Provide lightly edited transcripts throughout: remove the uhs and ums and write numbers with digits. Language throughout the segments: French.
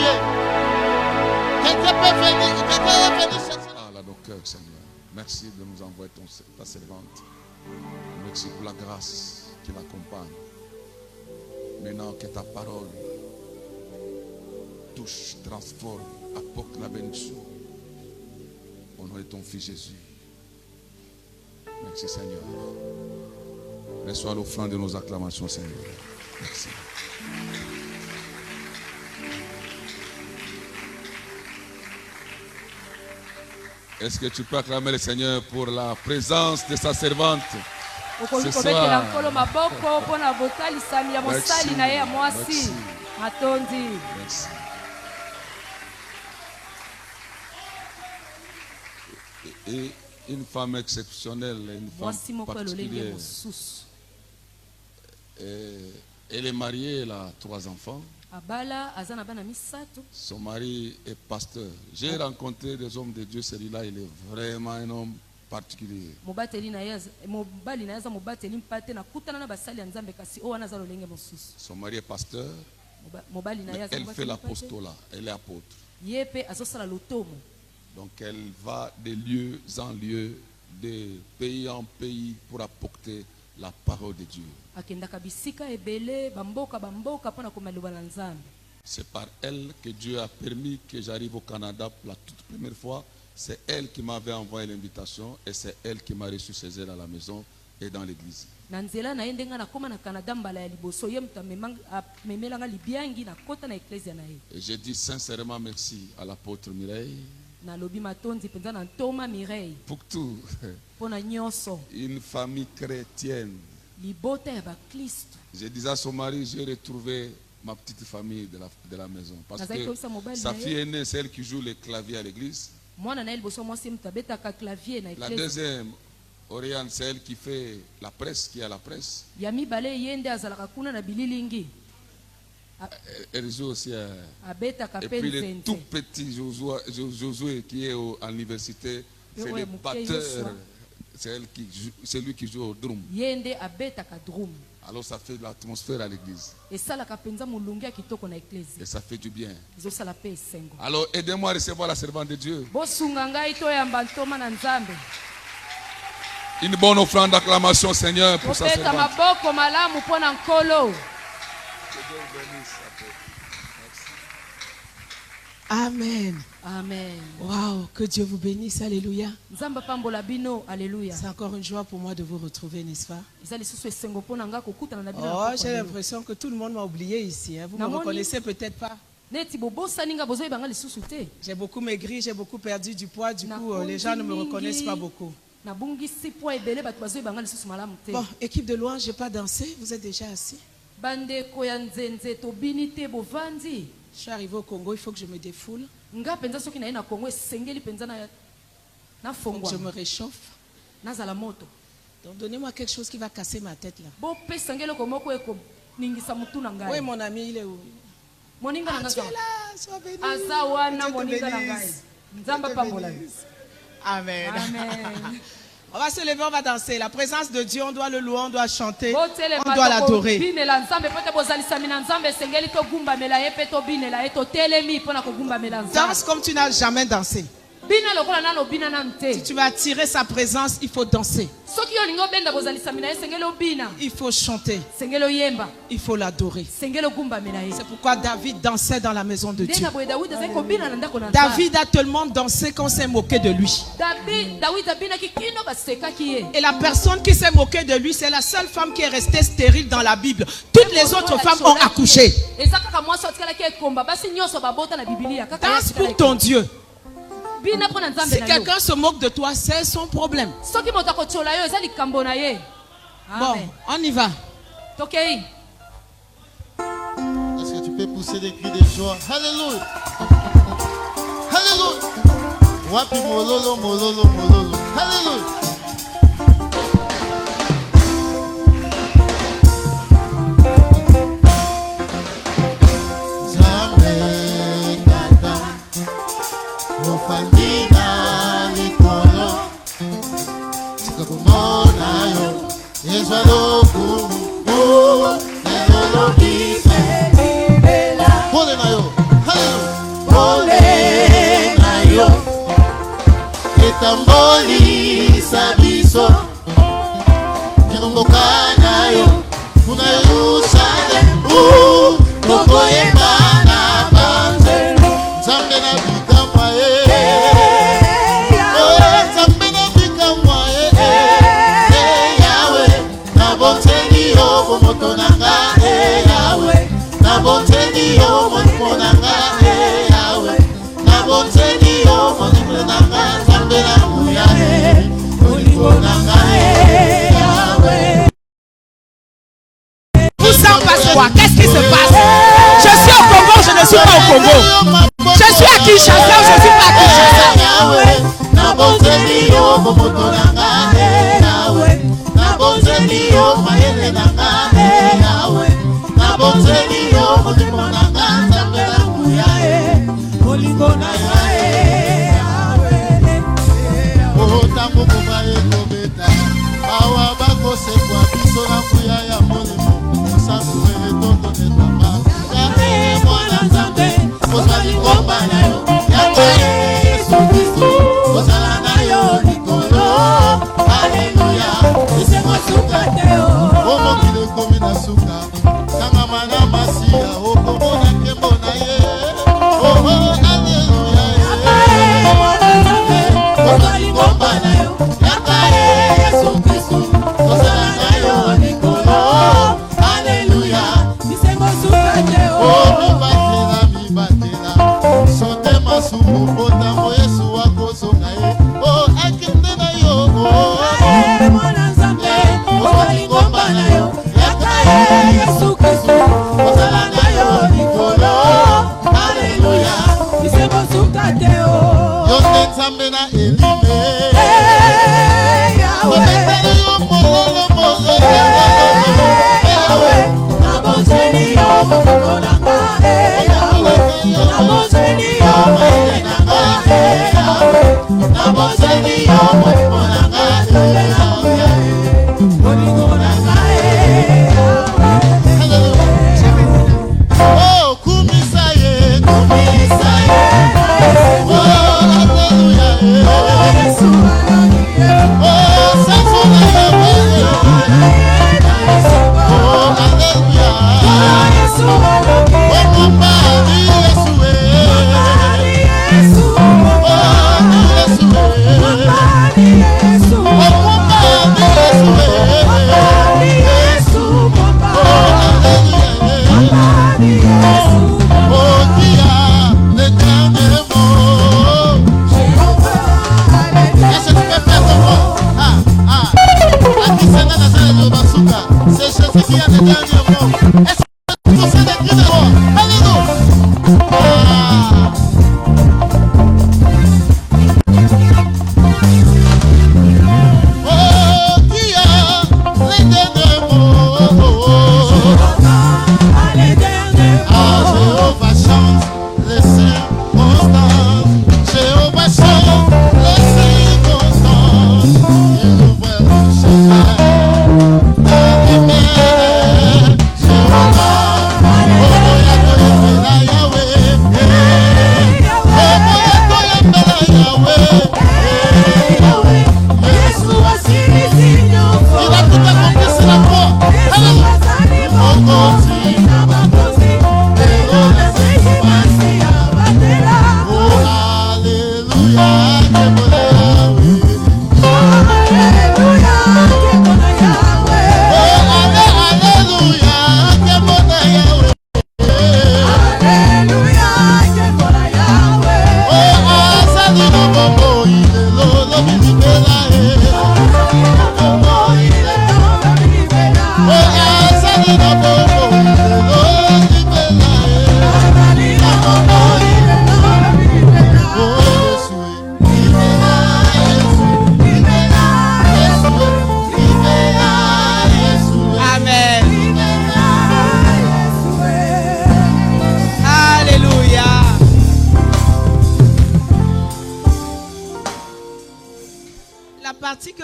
Dieu. Quelqu'un peut venir, quelqu'un est venu chercher. Parle à nos cœurs, Seigneur. Merci de nous envoyer ta servante. Merci pour la grâce qui l'accompagne. Maintenant que ta parole touche, transforme, apporte la bénédiction. Au nom de ton Fils Jésus. Merci Seigneur. Reçois l'offrande de nos acclamations, Seigneur. Merci. Est-ce que tu peux acclamer le Seigneur pour la présence de sa servante ce soir? Merci. Merci. Et une femme exceptionnelle, une femme particulière. Elle est mariée, elle a 3 enfants. Son mari est pasteur. J'ai rencontré des hommes de Dieu, celui-là, il est vraiment un homme particulier. Son mari est pasteur. Elle fait l'apostolat, elle est apôtre. Donc elle va de lieu en lieu, de pays en pays pour apporter la parole de Dieu. C'est par elle que Dieu a permis que j'arrive au Canada pour la toute première fois. C'est elle qui m'avait envoyé l'invitation et c'est elle qui m'a reçu chez elle à la maison et dans l'église. Et je dis sincèrement merci à l'apôtre Mireille. Pour tout. Une famille chrétienne. Je disais à son mari, j'ai retrouvé ma petite famille de la maison. Parce que sa fille aînée, c'est elle qui joue le clavier à l'église. La deuxième, Oriane, c'est elle qui fait la presse, qui a la presse. Elle joue aussi et puis le tout petit Josué qui est à l'université, c'est le batteur, c'est lui qui joue au drum. Alors ça fait de l'atmosphère à l'église. Et ça fait du bien. Alors aidez-moi à recevoir la servante de Dieu. Une bonne offrande d'acclamation, Seigneur, pour sa servante. Amen. Amen. Waouh, que Dieu vous bénisse. Alléluia. Alléluia. C'est encore une joie pour moi de vous retrouver, n'est-ce pas? Oh, j'ai l'impression que tout le monde m'a oublié ici. Hein. Vous ne me reconnaissez peut-être pas. J'ai beaucoup maigri, j'ai beaucoup perdu du poids. Du coup, les gens ne me reconnaissent pas beaucoup. Bon, équipe de louange, je n'ai pas dansé. Vous êtes déjà assis. Je suis arrivé au Congo, il faut que je me défoule. Faut que je me réchauffe. Donc donnez-moi quelque chose qui va casser ma tête là. Oui, mon ami, il est où? Ah, tu es là, sois béni. Amen. Amen. On va se lever, on va danser. La présence de Dieu, on doit le louer, on doit chanter, on doit l'adorer. Danse comme tu n'as jamais dansé. Si tu veux attirer sa présence, il faut danser. Il faut chanter. Il faut l'adorer. C'est pourquoi David dansait dans la maison de Dieu. David a tellement dansé qu'on s'est moqué de lui. Et la personne qui s'est moquée de lui, c'est la seule femme qui est restée stérile dans la Bible. Toutes les autres femmes ont accouché. Danse pour ton Dieu. Si quelqu'un se moque de toi, c'est son problème. Bon, on y va. Est-ce que tu peux pousser des cris de joie? Alléluia. Alléluia. Wapi mololo, mololo, mololo. Alléluia. Ofandina likolo Sikakumona yo Yezwaloku Eloloki Pole na yo Hallelujah. Qu'est-ce qui se passe? Je suis au Congo, je ne suis pas au Congo. Je suis à Kinshasa, je ne suis pas à Kinshasa.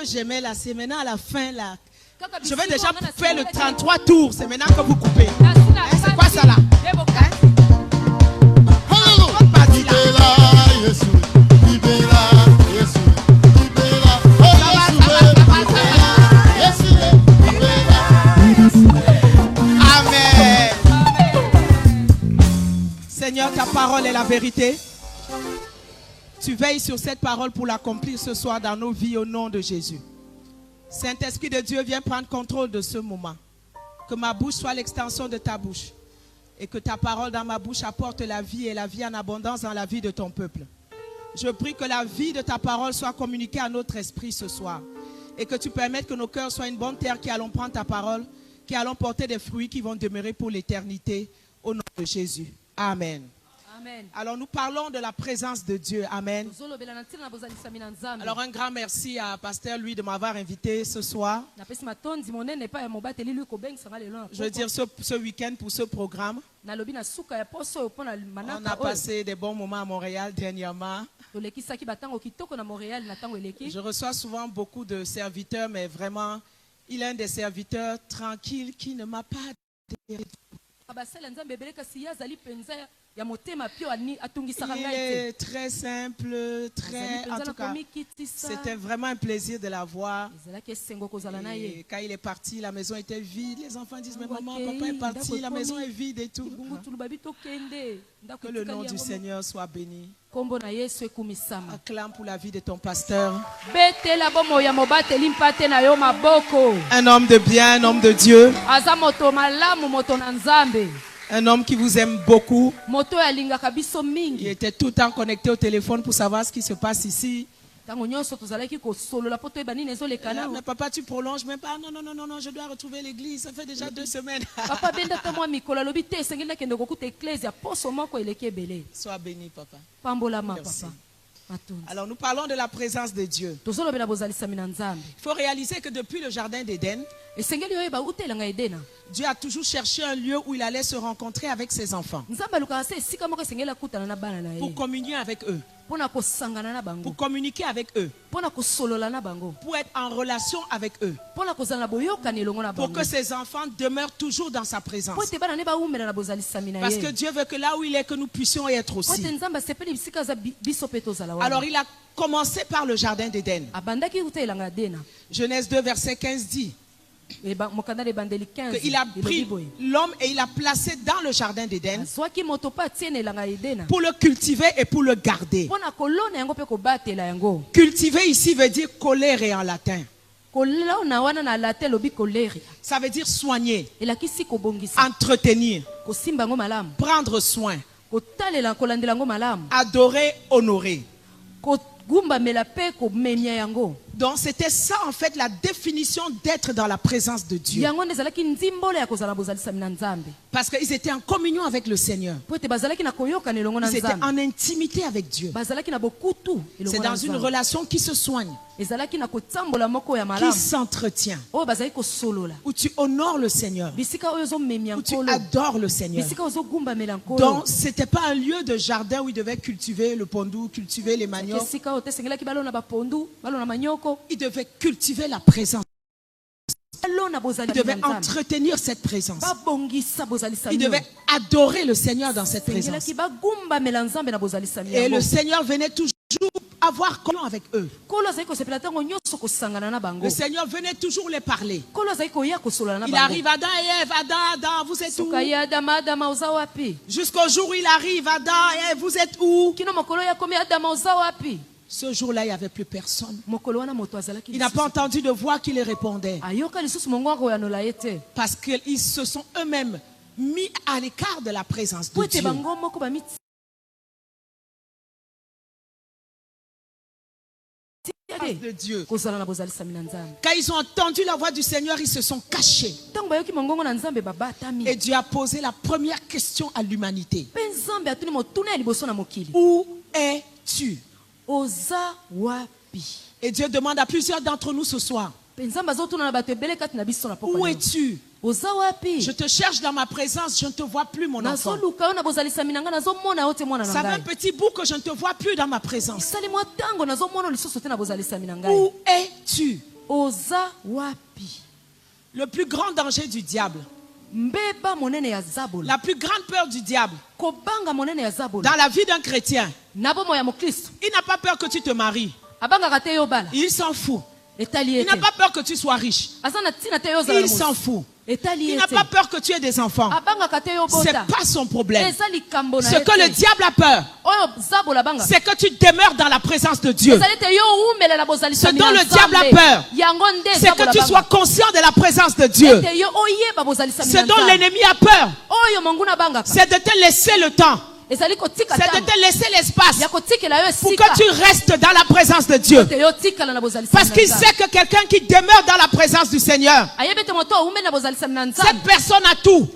J'aimais là, c'est maintenant à la fin là. Je vais déjà faire le 33 tours, c'est maintenant que vous coupez. C'est quoi ça là? Amen. Seigneur, ta parole est la vérité. Tu veilles sur cette parole pour l'accomplir ce soir dans nos vies au nom de Jésus. Saint-Esprit de Dieu, viens prendre contrôle de ce moment. Que ma bouche soit l'extension de ta bouche. Et que ta parole dans ma bouche apporte la vie et la vie en abondance dans la vie de ton peuple. Je prie que la vie de ta parole soit communiquée à notre esprit ce soir. Et que tu permettes que nos cœurs soient une bonne terre qui allons prendre ta parole, qui allons porter des fruits qui vont demeurer pour l'éternité. Au nom de Jésus. Amen. Amen. Alors nous parlons de la présence de Dieu. Amen. Alors un grand merci à Pasteur Louis de m'avoir invité ce soir. Je veux dire ce week-end pour ce programme. On a passé des bons moments à Montréal dernièrement. Je reçois souvent beaucoup de serviteurs, mais vraiment, il est un des serviteurs tranquilles qui ne m'a pas dérangé. Il est très simple, en tout cas, c'était vraiment un plaisir de la voir. Et quand il est parti, la maison était vide. Les enfants disent, mais maman, papa est parti, la maison est vide et tout. Que le nom du Seigneur soit béni. Acclame pour la vie de ton pasteur. Un homme de bien, un homme de Dieu. Un homme qui vous aime beaucoup. Il était tout le temps connecté au téléphone pour savoir ce qui se passe ici. Mais papa, tu prolonges même pas. Non, je dois retrouver l'église. Ça fait déjà 2 semaines. Sois béni, papa. Merci. Alors nous parlons de la présence de Dieu. Il faut réaliser que depuis le jardin d'Éden, Dieu a toujours cherché un lieu où il allait se rencontrer avec ses enfants. Pour communier avec eux. Pour communiquer avec eux. Pour être en relation avec eux. Pour que ses enfants demeurent toujours dans sa présence. Parce que Dieu veut que là où il est, que nous puissions y être aussi. Alors il a commencé par le jardin d'Éden. Genèse 2 verset 15 dit qu'il a pris l'homme et il l'a placé dans le jardin d'Éden pour le cultiver et pour le garder. Cultiver ici veut dire coller en latin. Ça veut dire soigner, entretenir, prendre soin, adorer, honorer. Donc c'était ça en fait la définition d'être dans la présence de Dieu. Parce qu'ils étaient en communion avec le Seigneur. Ils étaient en intimité avec Dieu. C'est dans une relation qui se soigne, qui s'entretient, où tu honores le Seigneur, où tu adores le Seigneur. Donc c'était pas un lieu de jardin où ils devaient cultiver le pondou, cultiver les maniocs. Il devait cultiver la présence. Il devait entretenir cette présence. Il devait adorer le Seigneur dans cette présence. Et le Seigneur venait toujours avoir communion avec eux. Le Seigneur venait toujours les parler. Il arrive, Adam et Ève, Adam, vous êtes où? Jusqu'au jour où il arrive, Adam et Ève, vous êtes où? Ce jour-là, il n'y avait plus personne. Il n'a pas entendu de voix qui les répondait. Parce qu'ils se sont eux-mêmes mis à l'écart de la présence de Dieu. De Dieu. Quand ils ont entendu la voix du Seigneur, ils se sont cachés. Et Dieu a posé la première question à l'humanité. Où es-tu? Et Dieu demande à plusieurs d'entre nous ce soir. Où es-tu? Je te cherche dans ma présence, je ne te vois plus, mon enfant. Ça fait un petit bout que je ne te vois plus dans ma présence. Où es-tu? Le plus grand danger du diable, la plus grande peur du diable dans la vie d'un chrétien, il n'a pas peur que tu te maries. Il s'en fout. Il n'a pas peur que tu sois riche. Il s'en fout. Il n'a pas peur que tu aies des enfants. C'est pas son problème. Ce que le diable a peur, c'est que tu demeures dans la présence de Dieu. Ce dont le diable a peur, c'est que tu sois conscient de la présence de Dieu. Ce dont l'ennemi a peur, c'est de te laisser le temps. C'est de te laisser l'espace pour que tu restes dans la présence de Dieu. Parce qu'il sait que quelqu'un qui demeure dans la présence du Seigneur, cette personne a tout.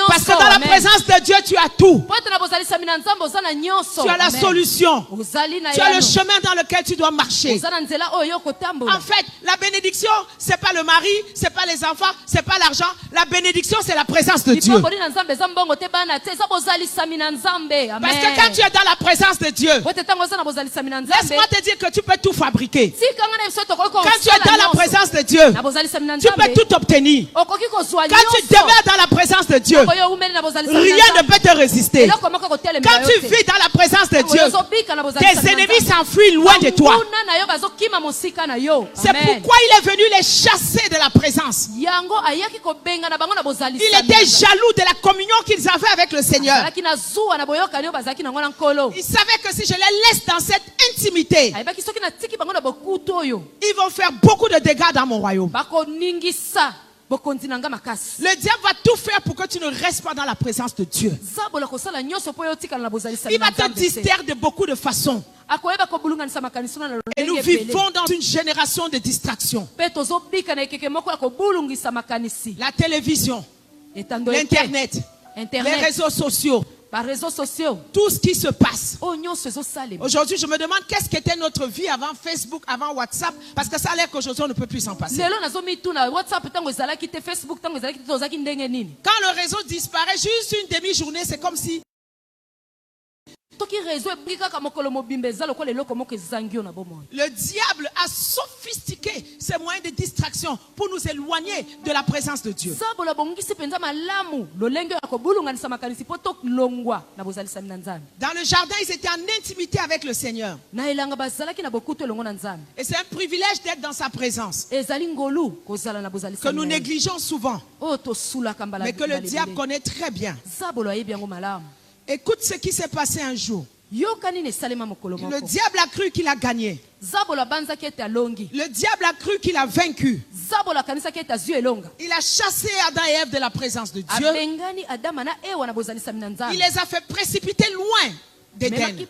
Parce que dans la présence de Dieu, tu as tout. Tu as la solution. Tu as le chemin dans lequel tu dois marcher. En fait, la bénédiction, c'est pas le mari, c'est pas les enfants, c'est pas l'argent. La bénédiction, c'est la présence de Dieu. Parce que quand tu es dans la présence de Dieu, laisse-moi te dire que tu peux tout fabriquer. Quand tu es dans la présence de Dieu, tu peux tout obtenir. Quand tu demeures dans la présence de Dieu, rien ne peut te résister. Quand tu vis dans la présence de Dieu, tes ennemis s'enfuient loin de toi. C'est pourquoi il est venu les chasser de la présence. Il était jaloux de la communion qu'ils avaient avec le Seigneur. Il savait que si je les laisse dans cette intimité, ils vont faire beaucoup de dégâts dans mon royaume. Le diable va tout faire pour que tu ne restes pas dans la présence de Dieu. Il va te distraire de beaucoup de façons. Et nous vivons dans une génération de distractions. La télévision, l'Internet, les réseaux sociaux. Tout ce qui se passe. Aujourd'hui, je me demande qu'est-ce qu'était notre vie avant Facebook, avant WhatsApp, parce que ça a l'air qu'aujourd'hui on ne peut plus s'en passer. Quand le réseau disparaît, juste une demi-journée, c'est comme si le diable a sophistiqué ses moyens de distraction pour nous éloigner de la présence de Dieu. Dans le jardin, ils étaient en intimité avec le Seigneur. Et c'est un privilège d'être dans sa présence, que nous négligeons souvent, mais que le diable connaît très bien. Écoute ce qui s'est passé un jour. Le diable a cru qu'il a gagné. Le diable a cru qu'il a vaincu. Il a chassé Adam et Ève de la présence de Dieu. Il les a fait précipiter loin d'Éden. Et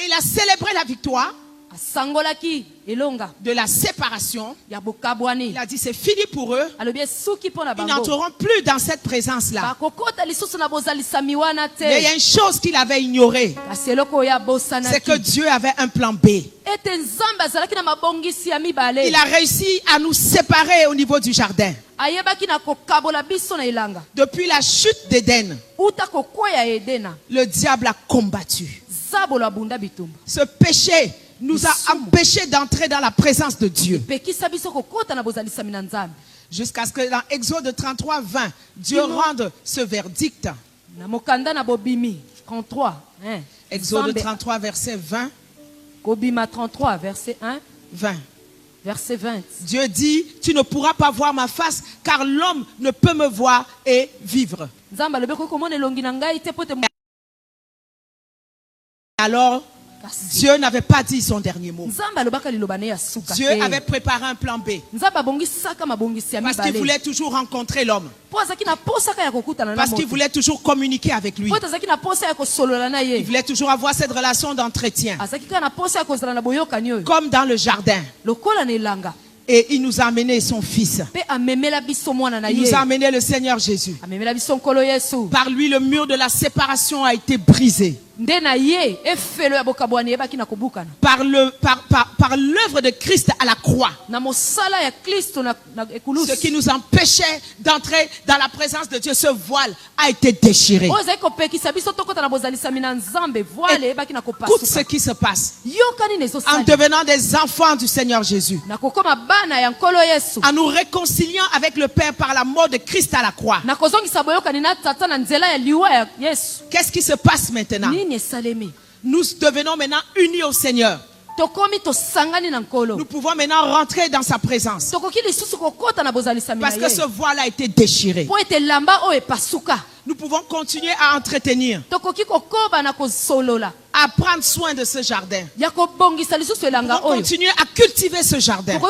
il a célébré la victoire de la séparation. Il a dit c'est fini pour eux. Ils n'entreront plus dans cette présence-là. Mais il y a une chose qu'il avait ignorée, c'est que Dieu avait un plan B. Il a réussi à nous séparer au niveau du jardin. Depuis la chute d'Éden, le diable a combattu. Ce péché nous a empêchés d'entrer dans la présence de Dieu. Jusqu'à ce que dans Exode 33, 20, Dieu rende ce verdict. Exode 33, verset 20. 20. Verset 20. Dieu dit, tu ne pourras pas voir ma face, car l'homme ne peut me voir et vivre. Alors, Dieu n'avait pas dit son dernier mot. Dieu avait préparé un plan B. Parce qu'il voulait toujours rencontrer l'homme. Parce qu'il voulait toujours communiquer avec lui. Il voulait toujours avoir cette relation d'entretien. Comme dans le jardin. Et il nous a amené son fils. Il nous a amené le Seigneur Jésus. Par lui, le mur de la séparation a été brisé. Par l'œuvre de Christ à la croix. Ce qui nous empêchait d'entrer dans la présence de Dieu, ce voile a été déchiré. Écoute ce qui se passe en devenant des enfants du Seigneur Jésus, en nous réconciliant avec le Père par la mort de Christ à la croix. Qu'est-ce qui se passe maintenant? Nous devenons maintenant unis au Seigneur. Nous pouvons maintenant rentrer dans sa présence. Parce que ce voile a été déchiré. Nous pouvons continuer à entretenir, à prendre soin de ce jardin. Nous pouvons continuer à cultiver ce jardin.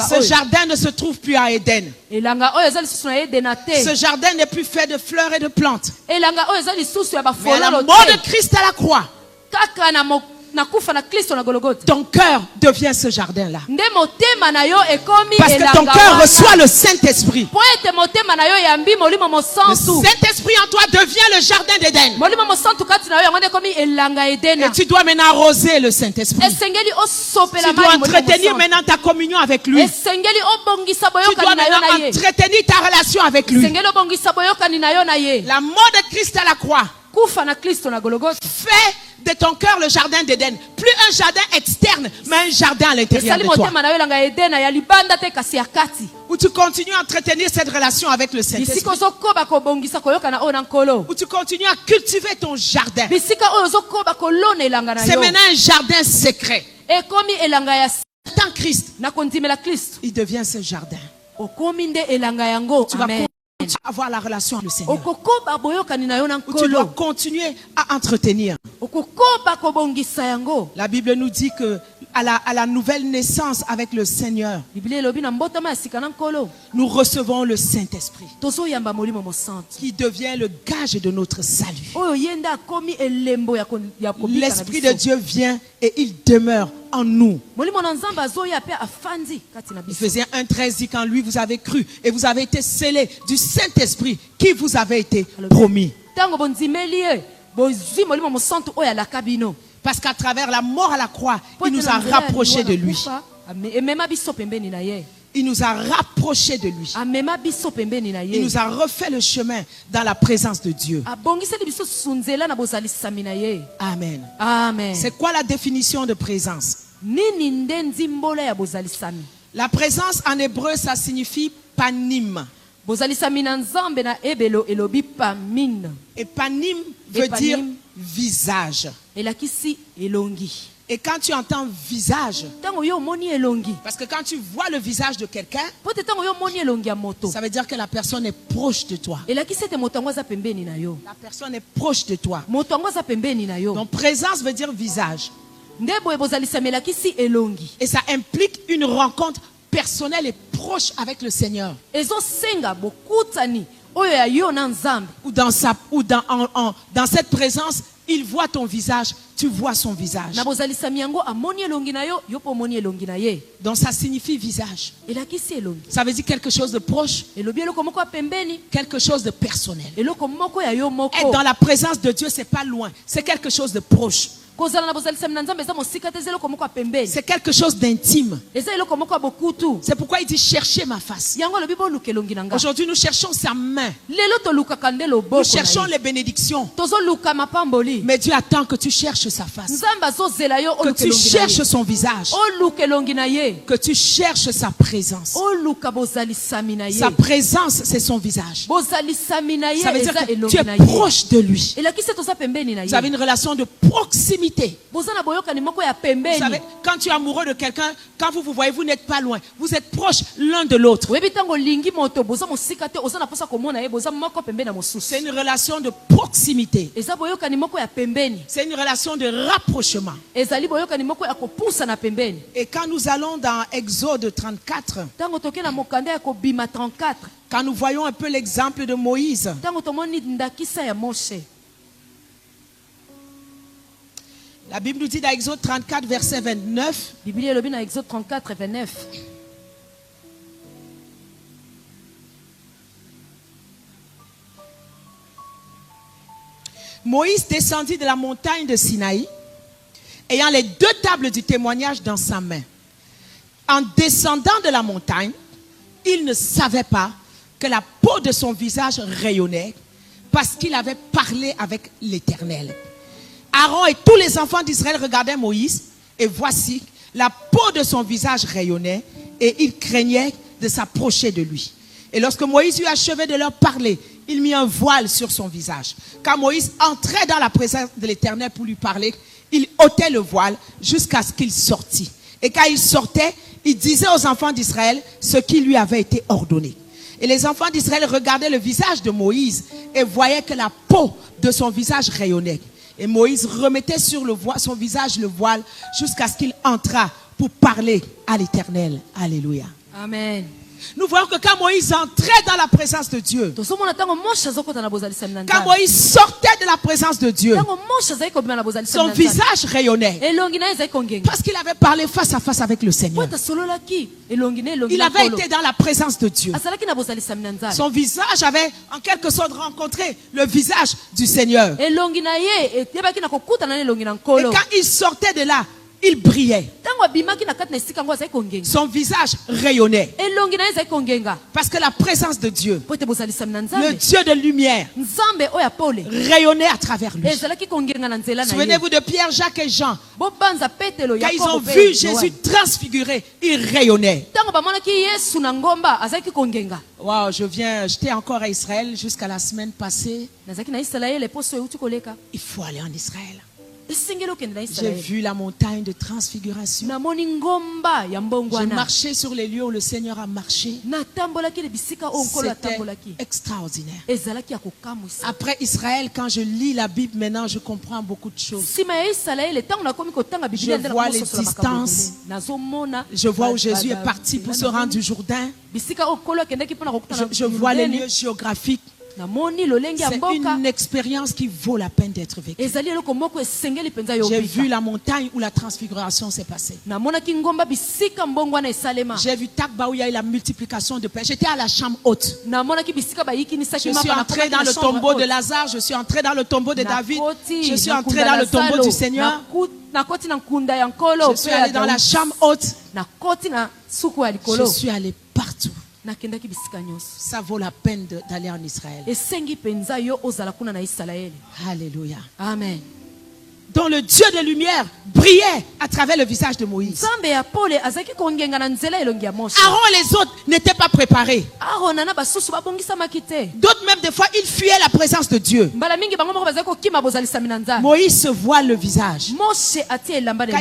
Ce jardin ne se trouve plus à Éden. Ce jardin n'est plus fait de fleurs et de plantes. Mais à la mort de Christ à la croix, ton cœur devient ce jardin-là. Parce que ton cœur reçoit le Saint-Esprit. Le Saint-Esprit en toi devient le jardin d'Éden. Et tu dois maintenant arroser le Saint-Esprit. Tu dois entretenir maintenant ta communion avec lui. Tu dois maintenant entretenir ta relation avec lui. La mort de Christ à la croix fait de ton cœur le jardin d'Éden. Plus un jardin externe, mais un jardin à l'intérieur de toi. Où tu continues à entretenir cette relation avec le Saint-Esprit. Où tu continues à cultiver ton jardin. C'est maintenant un jardin secret. Tant Christ, il devient ce jardin. Tu vas avoir la relation avec le Seigneur. Où tu dois continuer à entretenir. La Bible nous dit que à la nouvelle naissance avec le Seigneur, nous recevons le Saint-Esprit qui devient le gage de notre salut. L'Esprit de Dieu vient et il demeure en nous. Ephésiens 1:13 dit qu'en lui vous avez cru et vous avez été scellés du Saint-Esprit qui vous avait été promis. Parce qu'à travers la mort à la croix, il nous a rapprochés de lui. Il nous a rapprochés de lui. Il nous a refait le chemin dans la présence de Dieu. Amen. Amen. C'est quoi la définition de présence? La présence en hébreu, ça signifie panim. Et panim veut dire visage. Et quand tu entends visage, parce que quand tu vois le visage de quelqu'un, ça veut dire que la personne est proche de toi. La personne est proche de toi. Donc présence veut dire visage. Et ça implique une rencontre personnelle et proche avec le Seigneur. Ou dans cette présence, il voit ton visage, tu vois son visage. Donc ça signifie visage. Ça veut dire quelque chose de proche, quelque chose de personnel. Être dans la présence de Dieu, c'est pas loin, c'est quelque chose de proche. C'est quelque chose d'intime. C'est pourquoi il dit cherchez ma face. Aujourd'hui nous cherchons sa main. Nous cherchons les bénédictions. Mais Dieu attend que tu cherches sa face. Que tu cherches son visage. Que tu cherches sa présence. Sa présence, c'est son visage. Ça veut dire que tu es proche de lui. Vous avez une relation de proximité. Vous savez, quand tu es amoureux de quelqu'un, quand vous vous voyez, vous n'êtes pas loin. Vous êtes proches l'un de l'autre. C'est une relation de proximité. C'est une relation de rapprochement. Et quand nous allons dans Exode 34, quand nous voyons un peu l'exemple de Moïse, la Bible nous dit dans Exode 34, verset 29. Moïse descendit de la montagne de Sinaï, ayant les 2 tables du témoignage dans sa main. En descendant de la montagne, il ne savait pas que la peau de son visage rayonnait parce qu'il avait parlé avec l'Éternel. Aaron et tous les enfants d'Israël regardaient Moïse et voici, la peau de son visage rayonnait et ils craignaient de s'approcher de lui. Et lorsque Moïse eut achevé de leur parler, il mit un voile sur son visage. Quand Moïse entrait dans la présence de l'Éternel pour lui parler, il ôtait le voile jusqu'à ce qu'il sortît. Et quand il sortait, il disait aux enfants d'Israël ce qui lui avait été ordonné. Et les enfants d'Israël regardaient le visage de Moïse et voyaient que la peau de son visage rayonnait. Et Moïse remettait sur son visage le voile jusqu'à ce qu'il entrât pour parler à l'Éternel. Alléluia. Amen. Nous voyons que quand Moïse entrait dans la présence de Dieu, quand Moïse sortait de la présence de Dieu, son visage rayonnait. Parce qu'il avait parlé face à face avec le Seigneur. Il avait été dans la présence de Dieu. Son visage avait en quelque sorte rencontré le visage du Seigneur. Et quand il sortait de là, il brillait. Son visage rayonnait. Parce que la présence de Dieu, le Dieu de lumière, rayonnait à travers lui. Souvenez-vous de Pierre, Jacques et Jean. Quand ils ont vu Jésus transfiguré, ils rayonnaient. Wow, j'étais encore à Israël jusqu'à la semaine passée. Il faut aller en Israël. J'ai vu la montagne de transfiguration. J'ai marché sur les lieux où le Seigneur a marché. C'était extraordinaire. Après Israël, quand je lis la Bible maintenant, je comprends beaucoup de choses. Je vois les distances. Je vois où Jésus est parti pour se rendre du Jourdain. Je vois les lieux géographiques. C'est une expérience qui vaut la peine d'être vécue. J'ai vu la montagne où la transfiguration s'est passée. J'ai vu Takba où il y a eu la multiplication de pain. J'étais à la chambre haute. Je suis entré dans le tombeau de Lazare. Je suis entré dans le tombeau de David. Je suis entré dans le tombeau du Seigneur. Je suis allé dans la chambre haute. Je suis allé partout. Ça vaut la peine d'aller en Israël. Alléluia. Amen. Dont le Dieu de lumière brillait à travers le visage de Moïse. Aaron et les autres n'étaient pas préparés. D'autres même des fois ils fuyaient la présence de Dieu. Moïse se voit le visage. Quand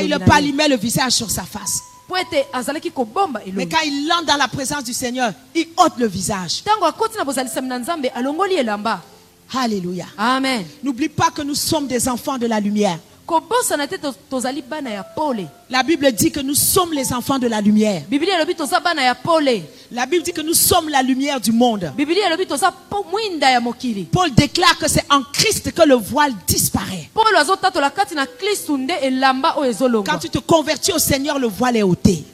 il palmait le visage sur sa face. Mais quand il entre dans la présence du Seigneur, il ôte le visage. Alléluia. Amen. N'oublie pas que nous sommes des enfants de la lumière. La Bible dit que nous sommes les enfants de la lumière. La Bible dit que nous sommes la lumière du monde. Paul déclare que c'est en Christ que le voile disparaît. Quand tu te convertis au Seigneur, le voile est ôté.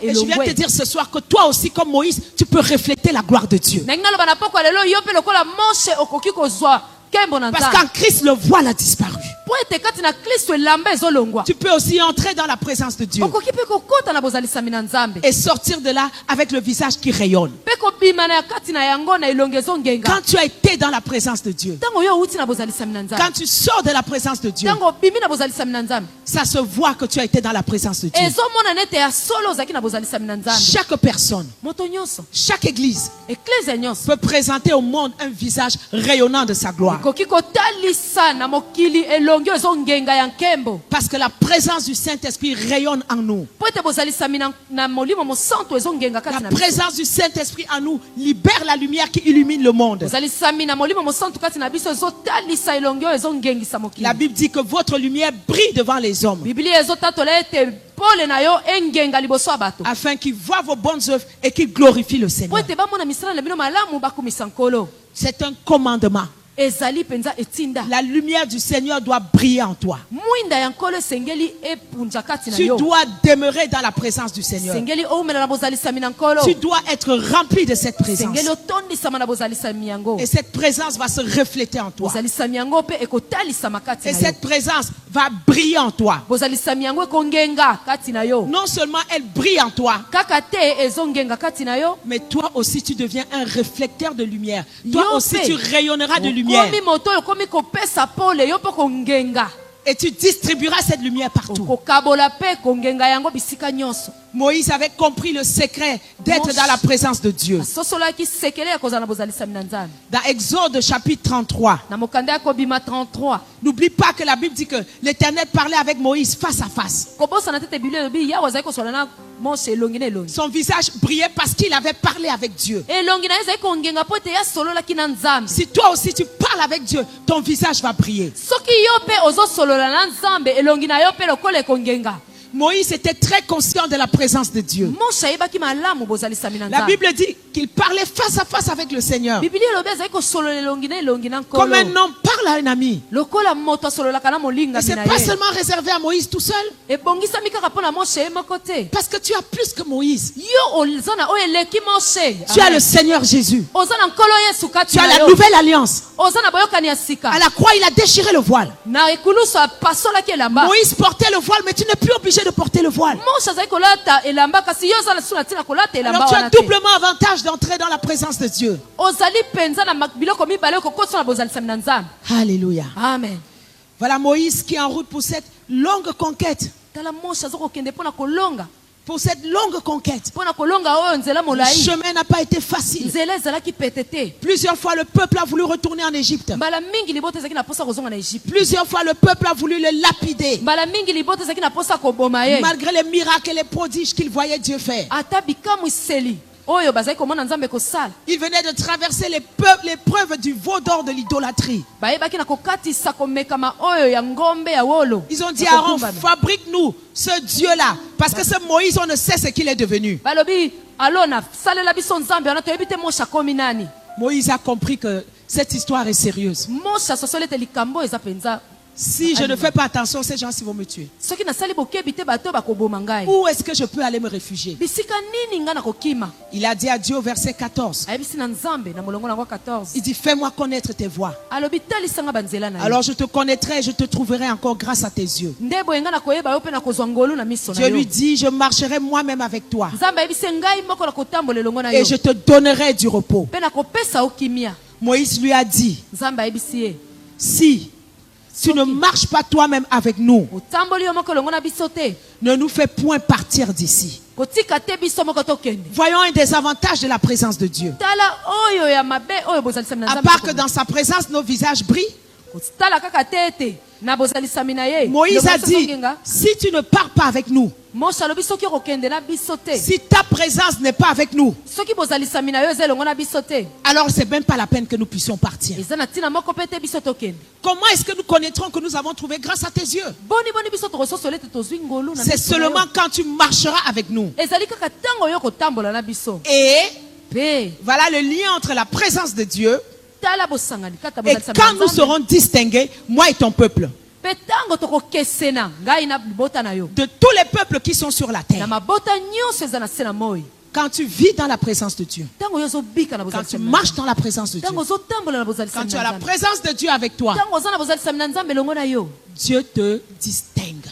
Et je viens te dire ce soir que toi aussi, comme Moïse, tu peux refléter la gloire de Dieu. Parce qu'en Christ, le voile a disparu. Tu peux aussi entrer dans la présence de Dieu et sortir de là avec le visage qui rayonne. Quand tu as été dans la présence de Dieu, quand tu sors de la présence de Dieu, ça se voit que tu as été dans la présence de Dieu. Chaque personne, chaque église peut présenter au monde un visage rayonnant de sa gloire. Parce que la présence du Saint-Esprit rayonne en nous. La présence du Saint-Esprit en nous libère la lumière qui illumine le monde. La Bible dit que votre lumière brille devant les hommes, afin qu'ils voient vos bonnes œuvres et qu'ils glorifient le Seigneur. C'est un commandement. La lumière du Seigneur doit briller en toi. Tu dois demeurer dans la présence du Seigneur. Tu dois être rempli de cette présence. Et cette présence va se refléter en toi. Et cette présence va briller en toi. Non seulement elle brille en toi, mais toi aussi tu deviens un reflecteur de lumière. Toi aussi tu rayonneras de lumière. Et tu distribueras cette lumière partout. Moïse avait compris le secret d'être dans la présence de Dieu. Dans Exode chapitre 33. N'oublie pas que la Bible dit que l'Éternel parlait avec Moïse face à face. Son visage brillait parce qu'il avait parlé avec Dieu. Si toi aussi tu parles avec Dieu, ton visage va briller. Moïse était très conscient de la présence de Dieu. La Bible dit qu'il parlait face à face avec le Seigneur. Comme un homme parle à un ami. Et ce n'est pas seulement réservé à Moïse tout seul. Parce que tu as plus que Moïse. Tu as le Seigneur Jésus. Tu as la nouvelle alliance. À la croix, il a déchiré le voile. Moïse portait le voile, mais tu n'es plus obligé de porter le voile. Alors tu as doublement avantage d'entrer dans la présence de Dieu. Alléluia. Amen. Voilà Moïse qui est en route pour cette longue conquête. Pour cette longue conquête. Le chemin n'a pas été facile. Plusieurs fois le peuple a voulu retourner en Égypte. Plusieurs fois le peuple a voulu le lapider. Malgré les miracles et les prodiges qu'il voyait Dieu faire. Il venait de traverser l'épreuve du veau d'or de l'idolâtrie. Ils ont dit à Aaron, fabrique-nous ce Dieu-là. Parce que ce Moïse, on ne sait ce qu'il est devenu. Moïse a compris que cette histoire est sérieuse. Si je ne fais pas attention, ces gens-ci vont me tuer. Où est-ce que je peux aller me réfugier? Il a dit à Dieu au verset 14. Il dit, fais-moi connaître tes voies. Alors je te connaîtrai et je te trouverai encore grâce à tes yeux. Dieu lui dit, je marcherai moi-même avec toi. Et je te donnerai du repos. Moïse lui a dit, si tu ne marches pas toi-même avec nous, ne nous fais point partir d'ici. Voyons un des avantages de la présence de Dieu. À part que dans sa présence, nos visages brillent. Moïse a dit, si tu ne pars pas avec nous, si ta présence n'est pas avec nous, alors c'est même pas la peine que nous puissions partir. Comment est-ce que nous connaîtrons que nous avons trouvé grâce à tes yeux? C'est seulement quand tu marcheras avec nous. Et voilà le lien entre la présence de Dieu. Et quand nous serons distingués, moi et ton peuple, de tous les peuples qui sont sur la terre, quand tu vis dans la présence de Dieu, quand tu marches dans la présence de Dieu, quand tu as la présence de Dieu avec toi, Dieu te distingue.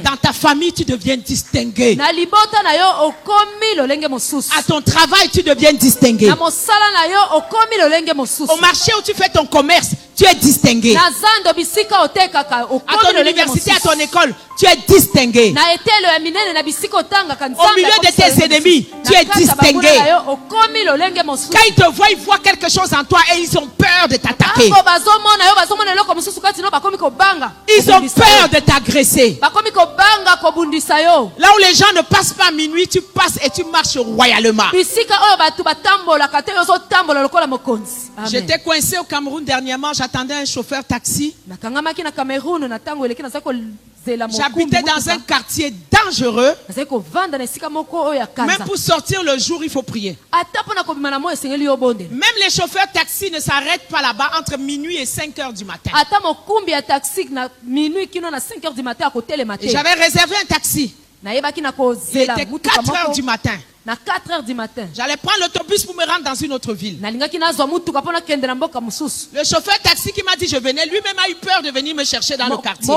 Dans ta famille, tu deviens distingué. À ton travail, tu deviens distingué. Au marché où tu fais ton commerce, tu es distingué. À ton université, à ton école, tu es distingué. Au milieu de tes ennemis, tu es distingué. Quand ils te voient, ils voient quelque chose en toi et ils ont peur de t'attaquer. Ils ont peur de t'agresser. Là où les gens ne passent pas à minuit, tu passes et tu marches royalement. J'étais coincé au Cameroun dernièrement, j'attendais un chauffeur taxi. J'habitais dans un quartier dangereux. Même pour sortir le jour, il faut prier. Même les chauffeurs taxi ne s'arrêtent pas là-bas entre minuit et 5 heures du matin. Et j'avais réservé un taxi. Il était 4 heures du matin. J'allais prendre l'autobus pour me rendre dans une autre ville. Le chauffeur taxi qui m'a dit je venais, lui-même a eu peur de venir me chercher dans le quartier.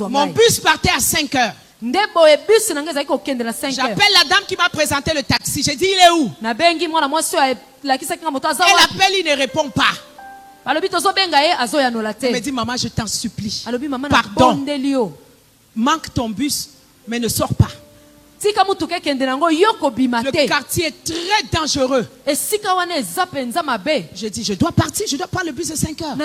Mon bus partait à 5 heures. J'appelle la dame qui m'a présenté le taxi. J'ai dit, il est où? Elle appelle, il ne répond pas. Elle me dit, maman, je t'en supplie. Pardon. Manque ton bus, mais ne sors pas. Le quartier est très dangereux. Je dis, je dois partir, je dois prendre le bus de 5 heures.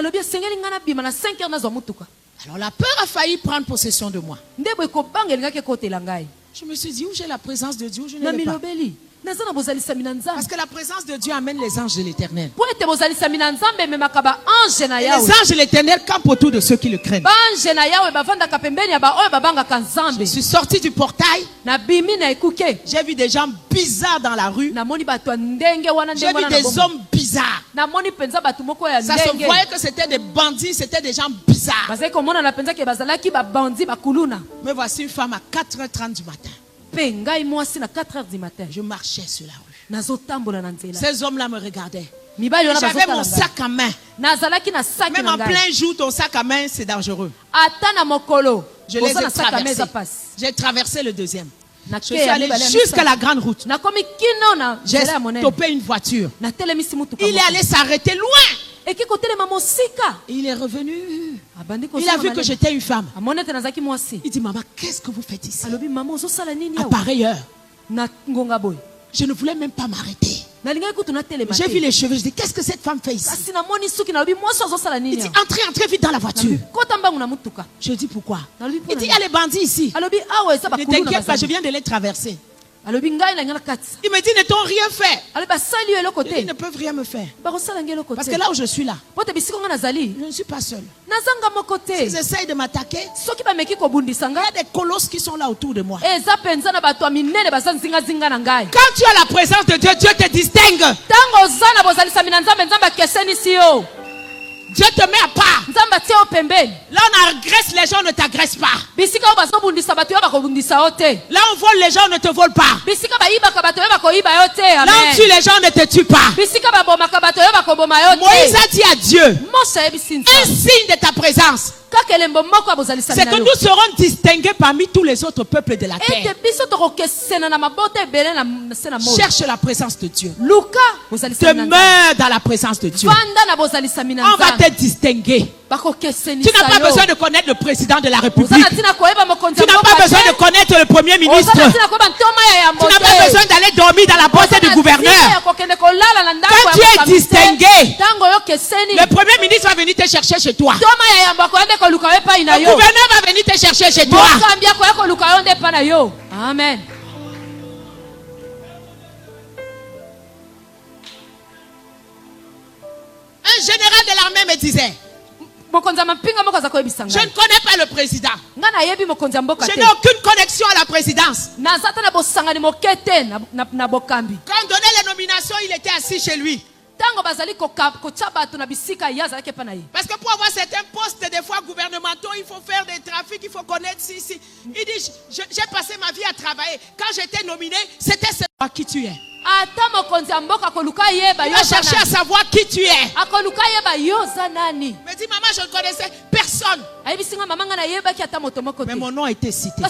Alors la peur a failli prendre possession de moi. Je me suis dit, où j'ai la présence de Dieu, où je ne l'ai pas. Parce que la présence de Dieu amène les anges de l'Éternel. Et les anges de l'Éternel campent autour de ceux qui le craignent. Je suis sorti du portail. J'ai vu des gens bizarres dans la rue. J'ai vu des hommes bizarres. Ça se voyait que c'était des bandits, c'était des gens bizarres. Mais voici une femme à 4h30 du matin. Je marchais sur la rue. Ces hommes-là me regardaient. J'avais mon sac à main. Même en plein jour, ton sac à main, c'est dangereux. Je les ai traversés. J'ai traversé le deuxième. Je suis allé jusqu'à la grande route. J'ai stoppé une voiture. Il est allé s'arrêter loin. Il est revenu. Il a vu que j'étais une femme. Il dit, maman, qu'est-ce que vous faites ici? À pareille heure. Je ne voulais même pas m'arrêter. J'ai vu les cheveux. Je dis, qu'est-ce que cette femme fait ici? Il dit, entrez vite dans la voiture. Je dis, pourquoi? Il dit, il y a les bandits ici. Ne t'inquiète pas, je viens de les traverser. Il me dit, ne t'ont rien fait. Ils ne peuvent rien me faire. Parce que là où je suis là, je ne suis pas seul. S'ils essayent de m'attaquer, il y a des colosses qui sont là autour de moi. Quand tu as la présence de Dieu, Dieu te distingue. Dieu te met à part. Là on agresse les gens, on ne t'agresse pas. Là on vole les gens, on ne te vole pas. Là on tue les gens, on ne te tue pas. Moïse a dit à Dieu, un signe de ta présence, c'est que nous serons distingués parmi tous les autres peuples de la terre. Cherche la présence de Dieu. Demeure dans la présence de Dieu. On va te distinguer. Tu n'as pas besoin de connaître le président de la République. Tu n'as pas besoin de connaître le premier ministre. Tu n'as pas besoin d'aller dormir dans la boîte du gouverneur. Quand tu es distingué, le premier ministre va venir te chercher chez toi. Le gouverneur va venir te chercher chez toi. Amen. Un général de l'armée me disait, je ne connais pas le président. Je n'ai aucune connexion à la présidence. Quand on donnait les nominations, il était assis chez lui. Parce que pour avoir certains postes, des fois gouvernementaux, il faut faire des trafics, il faut connaître si. Il dit, j'ai passé ma vie à travailler. Quand j'étais nominé, c'était savoir qui tu es. Il va chercher à savoir qui tu es. Mais dit, maman, je ne connaissais personne. Mais mon nom a été cité. Et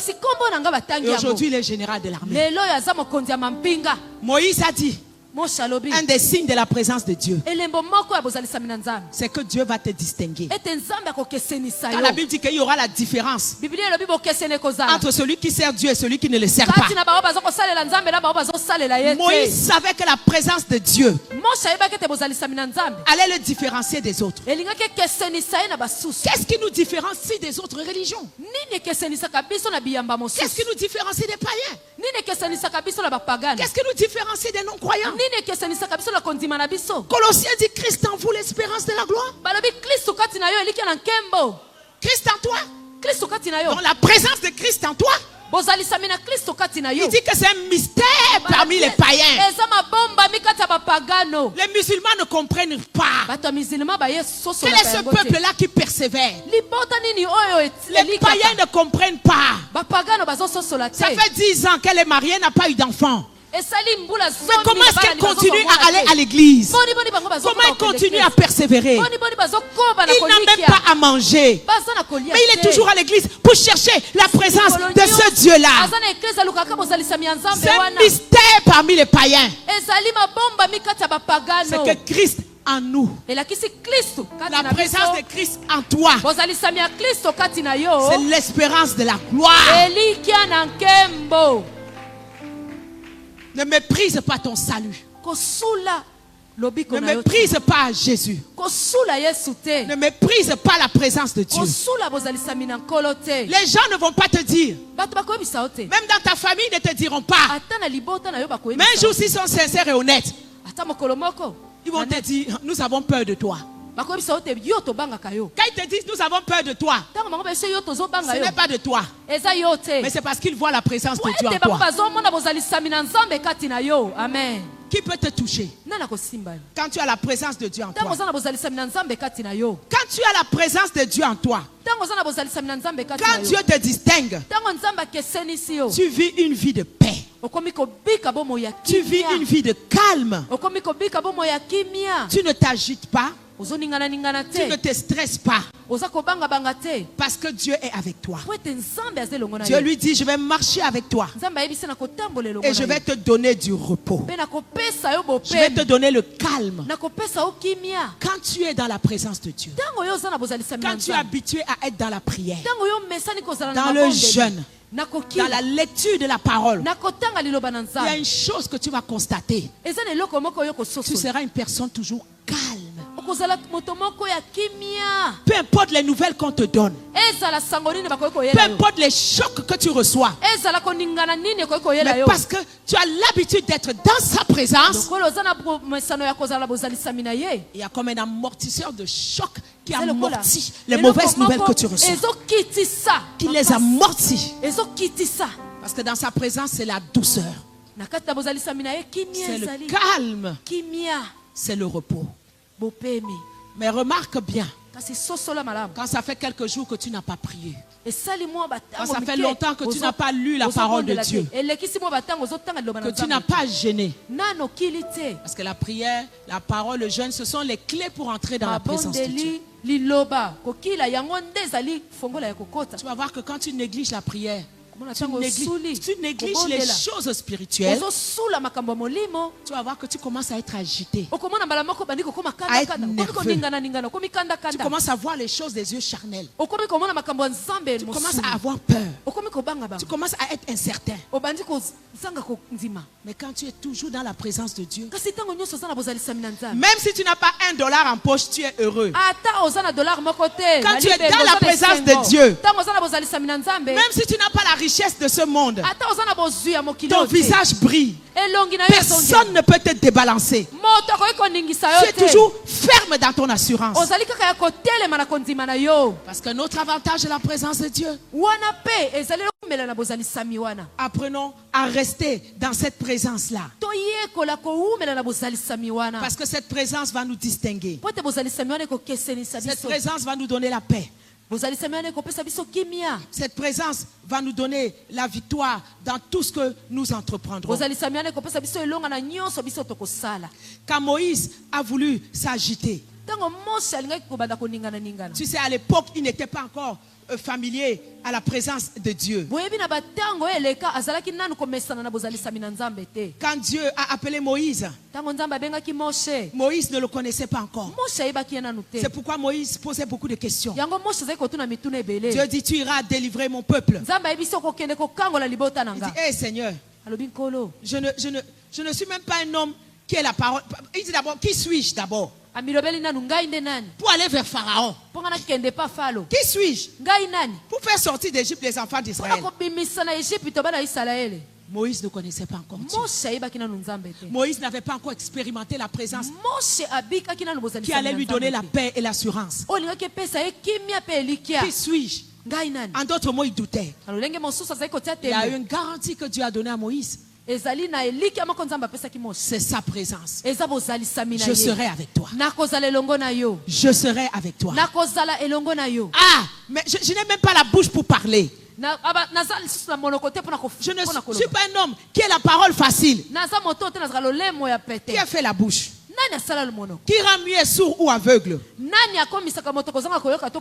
aujourd'hui, il est général de l'armée. Moïse a dit, un des signes de la présence de Dieu, c'est que Dieu va te distinguer. Quand la Bible dit qu'il y aura la différence entre celui qui sert Dieu et celui qui ne le sert pas. Moïse savait que la présence de Dieu allait le différencier des autres. Qu'est-ce qui nous différencie des autres religions? Qu'est-ce qui nous différencie des païens? Qu'est-ce qui nous différencie des non-croyants? Colossiens dit, Christ en vous, l'espérance de la gloire. Christ en toi. Donc la présence de Christ en toi, il dit que c'est un mystère parmi les païens. Les musulmans ne comprennent pas. Quel est ce peuple-là qui persévère? Les païens ne comprennent pas. Ça fait 10 ans qu'elle est mariée, n'a pas eu d'enfant. Mais comment est-ce qu'elle continue à aller à l'église? Comment elle continue à persévérer? Il n'a même pas à manger. Mais il est toujours à l'église pour chercher la présence de ce Dieu-là. C'est un mystère parmi les païens. C'est que Christ en nous. La présence de Christ en toi. C'est l'espérance de la gloire. Ne méprise pas ton salut. Ne méprise pas Jésus. Ne méprise pas la présence de Dieu. Les gens ne vont pas te dire. Même dans ta famille, ils ne te diront pas. Mais un jour, s'ils sont sincères et honnêtes, ils vont te dire, nous avons peur de toi. Quand ils te disent, nous avon peur de toi, ce n'est pas de toi. Mais c'est parce qu'ils voient la présence de Dieu en toi. Amen. Qui peut te toucher? Quand tu as la présence de Dieu en toi. Quand tu as la présence de Dieu en toi. Quand Dieu te distingue, tu vis une vie de paix. Tu vis une vie de calme. Tu ne t'agites pas. Tu ne te stresses pas. Parce que Dieu est avec toi. Dieu lui dit, je vais marcher avec toi. Et je vais te donner du repos. Je vais te donner le calme. Quand tu es dans la présence de Dieu, quand tu es habitué à être dans la prière, dans le jeûne, dans la lecture de la parole, il y a une chose que tu vas constater. Tu seras une personne toujours calme. Peu importe les nouvelles qu'on te donne, peu importe les chocs que tu reçois, mais parce que tu as l'habitude d'être dans sa présence, il y a comme un amortisseur de choc qui amortit les mauvaises nouvelles que tu reçois, qui les amortit. Parce que dans sa présence, c'est la douceur, c'est le calme, c'est le repos. Mais remarque bien, quand ça fait quelques jours que tu n'as pas prié, quand ça fait longtemps que tu n'as pas lu la parole de Dieu, que tu n'as pas gêné, parce que la prière, la parole, le jeûne, ce sont les clés pour entrer dans la présence de Dieu. Tu vas voir que quand tu négliges la prière, tu négliges les choses spirituelles, tu vas voir que tu commences à être agité, à être nerveux. Tu commences à voir les choses des yeux charnels. Tu commences à avoir peur. Tu commences à être incertain. Mais quand tu es toujours dans la présence de Dieu, même si tu n'as pas $1 en poche, tu es heureux. Quand tu es dans la présence de Dieu, même si tu n'as pas la richesse de ce monde, ton visage brille. Personne ne peut te débalancer. Tu es toujours ferme dans ton assurance. Parce que notre avantage est la présence de Dieu. Apprenons à rester dans cette présence-là. Parce que cette présence va nous distinguer. Cette présence va nous donner la paix. Cette présence va nous donner la victoire dans tout ce que nous entreprendrons. Quand Moïse a voulu s'agiter, tu sais, à l'époque, il n'était pas encore familier à la présence de Dieu. Quand Dieu a appelé Moïse, Moïse ne le connaissait pas encore. C'est pourquoi Moïse posait beaucoup de questions. Dieu dit, tu iras délivrer mon peuple. Il dit, hey Seigneur, je ne suis même pas un homme qui est la parole. Il dit d'abord, qui suis-je d'abord? Pour aller vers Pharaon. Qui suis-je? Pour faire sortir d'Égypte les enfants d'Israël. Moïse ne connaissait pas encore Dieu. Moïse n'avait pas encore expérimenté la présence qui allait lui donner la paix et l'assurance. Qui suis-je? En d'autres mots, il doutait. Il y a une garantie que Dieu a donnée à Moïse. C'est sa présence. Je serai avec toi. Je serai avec toi. Ah, mais je n'ai même pas la bouche pour parler. Je ne suis pas un homme qui a la parole facile. Qui a fait la bouche? Qui rend muet, sourd ou aveugle?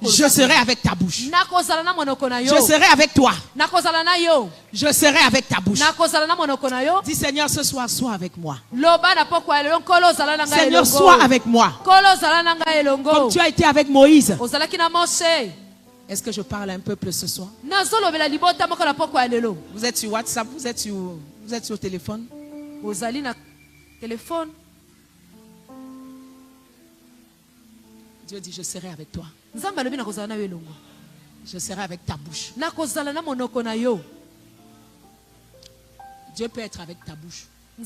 Je serai avec ta bouche. Je serai avec toi. Je serai avec ta bouche. Dis Seigneur, ce soir, sois avec moi. Seigneur, sois avec moi. Comme tu as été avec Moïse. Est-ce que je parle à un peuple ce soir? Vous êtes sur WhatsApp, vous êtes sur téléphone. Dieu dit, je serai avec toi. Je serai avec ta bouche. Dieu peut être avec ta bouche. Là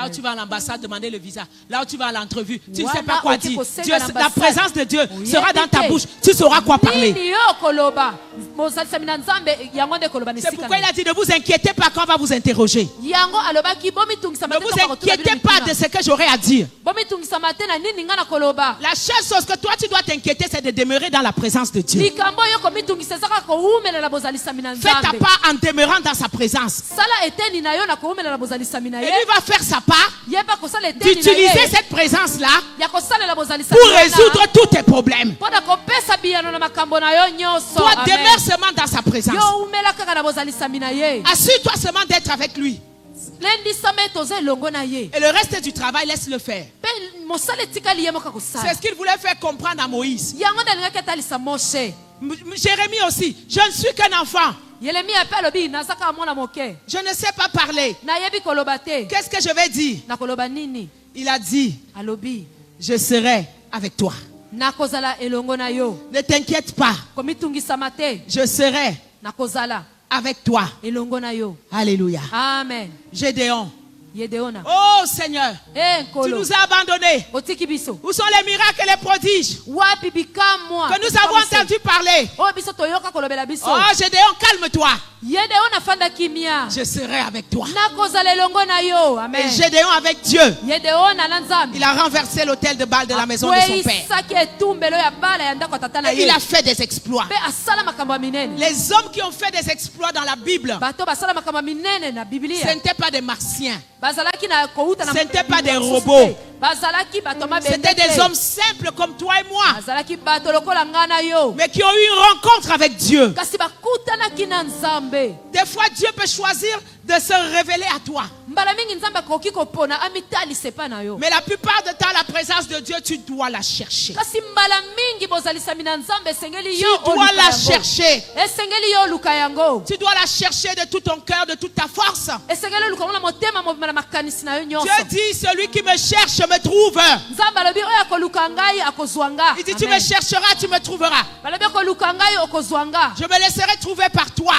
où tu vas à l'ambassade demander le visa, là où tu vas à l'entrevue, tu ne sais pas quoi dire. Dieu, la présence de Dieu sera dans ta bouche. Tu sauras quoi parler. C'est pourquoi il a dit, ne vous inquiétez pas quand on va vous interroger. Ne vous inquiétez pas de ce que j'aurai à dire. La seule chose que toi tu dois t'inquiéter, c'est de demeurer dans la présence de Dieu. Fais ta part en demeurant dans sa présence. Et lui va faire sa part d'utiliser cette présence-là pour résoudre tous tes problèmes. Toi, demeure seulement dans sa présence. Assure-toi seulement d'être avec lui. Et le reste du travail, laisse-le faire. C'est ce qu'il voulait faire comprendre à Moïse. Jérémie aussi. Je ne suis qu'un enfant. Je ne sais pas parler. Qu'est-ce que je vais dire? Il a dit, je serai avec toi. Ne t'inquiète pas. Je serai avec toi. Alléluia. Amen. Gédéon. Oh Seigneur, tu nous as abandonnés. Où sont les miracles et les prodiges que nous avons entendu parler? Oh Gédéon, calme-toi. Je serai avec toi. Et Gédéon avec Dieu, il a renversé l'autel de Baal de la maison de son père. Et il a fait des exploits. Les hommes qui ont fait des exploits dans la Bible, ce n'étaient pas des martiens. Ce n'étaient pas des robots. C'était des hommes simples comme toi et moi, mais qui ont eu une rencontre avec Dieu. Des fois, Dieu peut choisir de se révéler à toi. Mais la plupart du temps, la présence de Dieu, tu dois la chercher. Tu dois la chercher. Tu dois la chercher de tout ton cœur, de toute ta force. Dieu dit, celui qui me cherche me trouve. Il dit, tu me chercheras, tu me trouveras. Je me laisserai trouver par toi.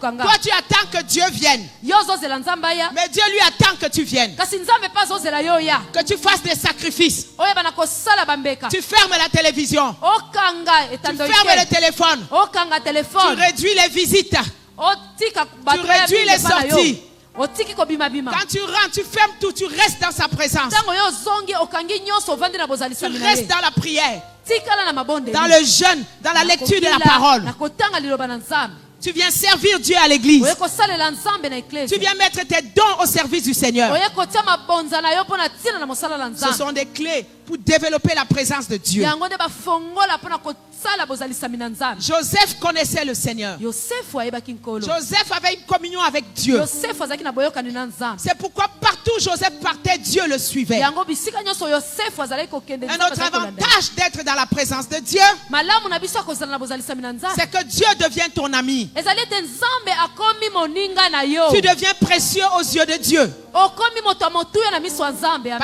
Toi, tu attends que Dieu vienne. Mais Dieu lui attend que tu viennes. Que tu fasses des sacrifices. Tu fermes la télévision. Tu fermes le téléphone. Tu réduis les visites. Tu réduis les sorties. Quand tu rentres, tu fermes tout, tu restes dans sa présence. Tu restes dans la prière, dans le jeûne, dans la lecture de la parole. Tu viens servir Dieu à l'église. Tu viens mettre tes dons au service du Seigneur. Ce sont des clés pour développer la présence de Dieu. Joseph connaissait le Seigneur. Joseph avait une communion avec Dieu. C'est pourquoi partout où Joseph partait, Dieu le suivait. Un autre avantage d'être dans la présence de Dieu, c'est que Dieu devient ton ami. Tu deviens précieux aux yeux de Dieu. Parce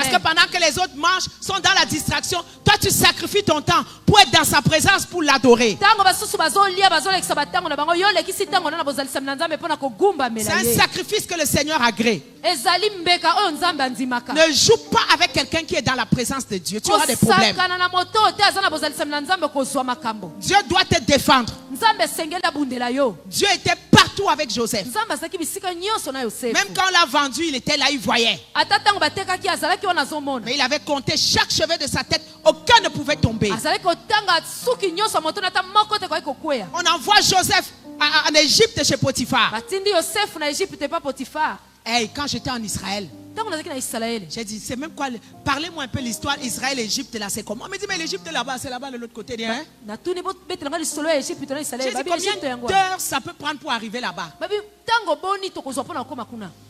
que pendant que les autres mangent, sont dans la distraction, toi tu sacrifies ton temps pour être dans sa présence, pour l'adorer. C'est un sacrifice que le Seigneur agrée. Ne joue pas avec quelqu'un qui est dans la présence de Dieu. Tu auras des problèmes. Dieu doit te défendre. Dieu était partout avec Joseph. Même quand on l'a vendu, il était là, il voyait. Mais il avait compté chaque cheveu de sa tête. Aucun ne pouvait tomber. On envoie Joseph en Égypte chez Potiphar. Hey, quand j'étais en Israël, j'ai dit, c'est même quoi, parlez-moi un peu l'histoire Israël-Égypte là, c'est comment? On me dit, mais l'Égypte est là-bas, c'est là-bas de l'autre côté. Hein? J'ai dit, combien d'heures ça peut prendre pour arriver là-bas?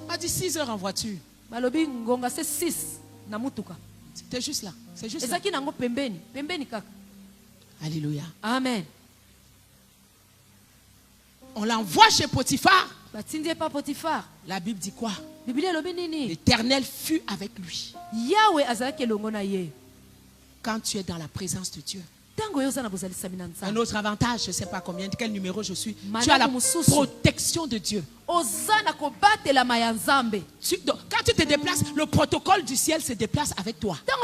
On a dit 6 heures en voiture. C'était juste là. C'est juste là. Alléluia. Amen. On l'envoie chez Potiphar. Potiphar. La Bible dit quoi? L'Éternel fut avec lui. Quand tu es dans la présence de Dieu. Un autre avantage, je ne sais pas combien, quel numéro je suis. Tu as la protection de Dieu. Quand tu te déplaces, le protocole du ciel se déplace avec toi. Quand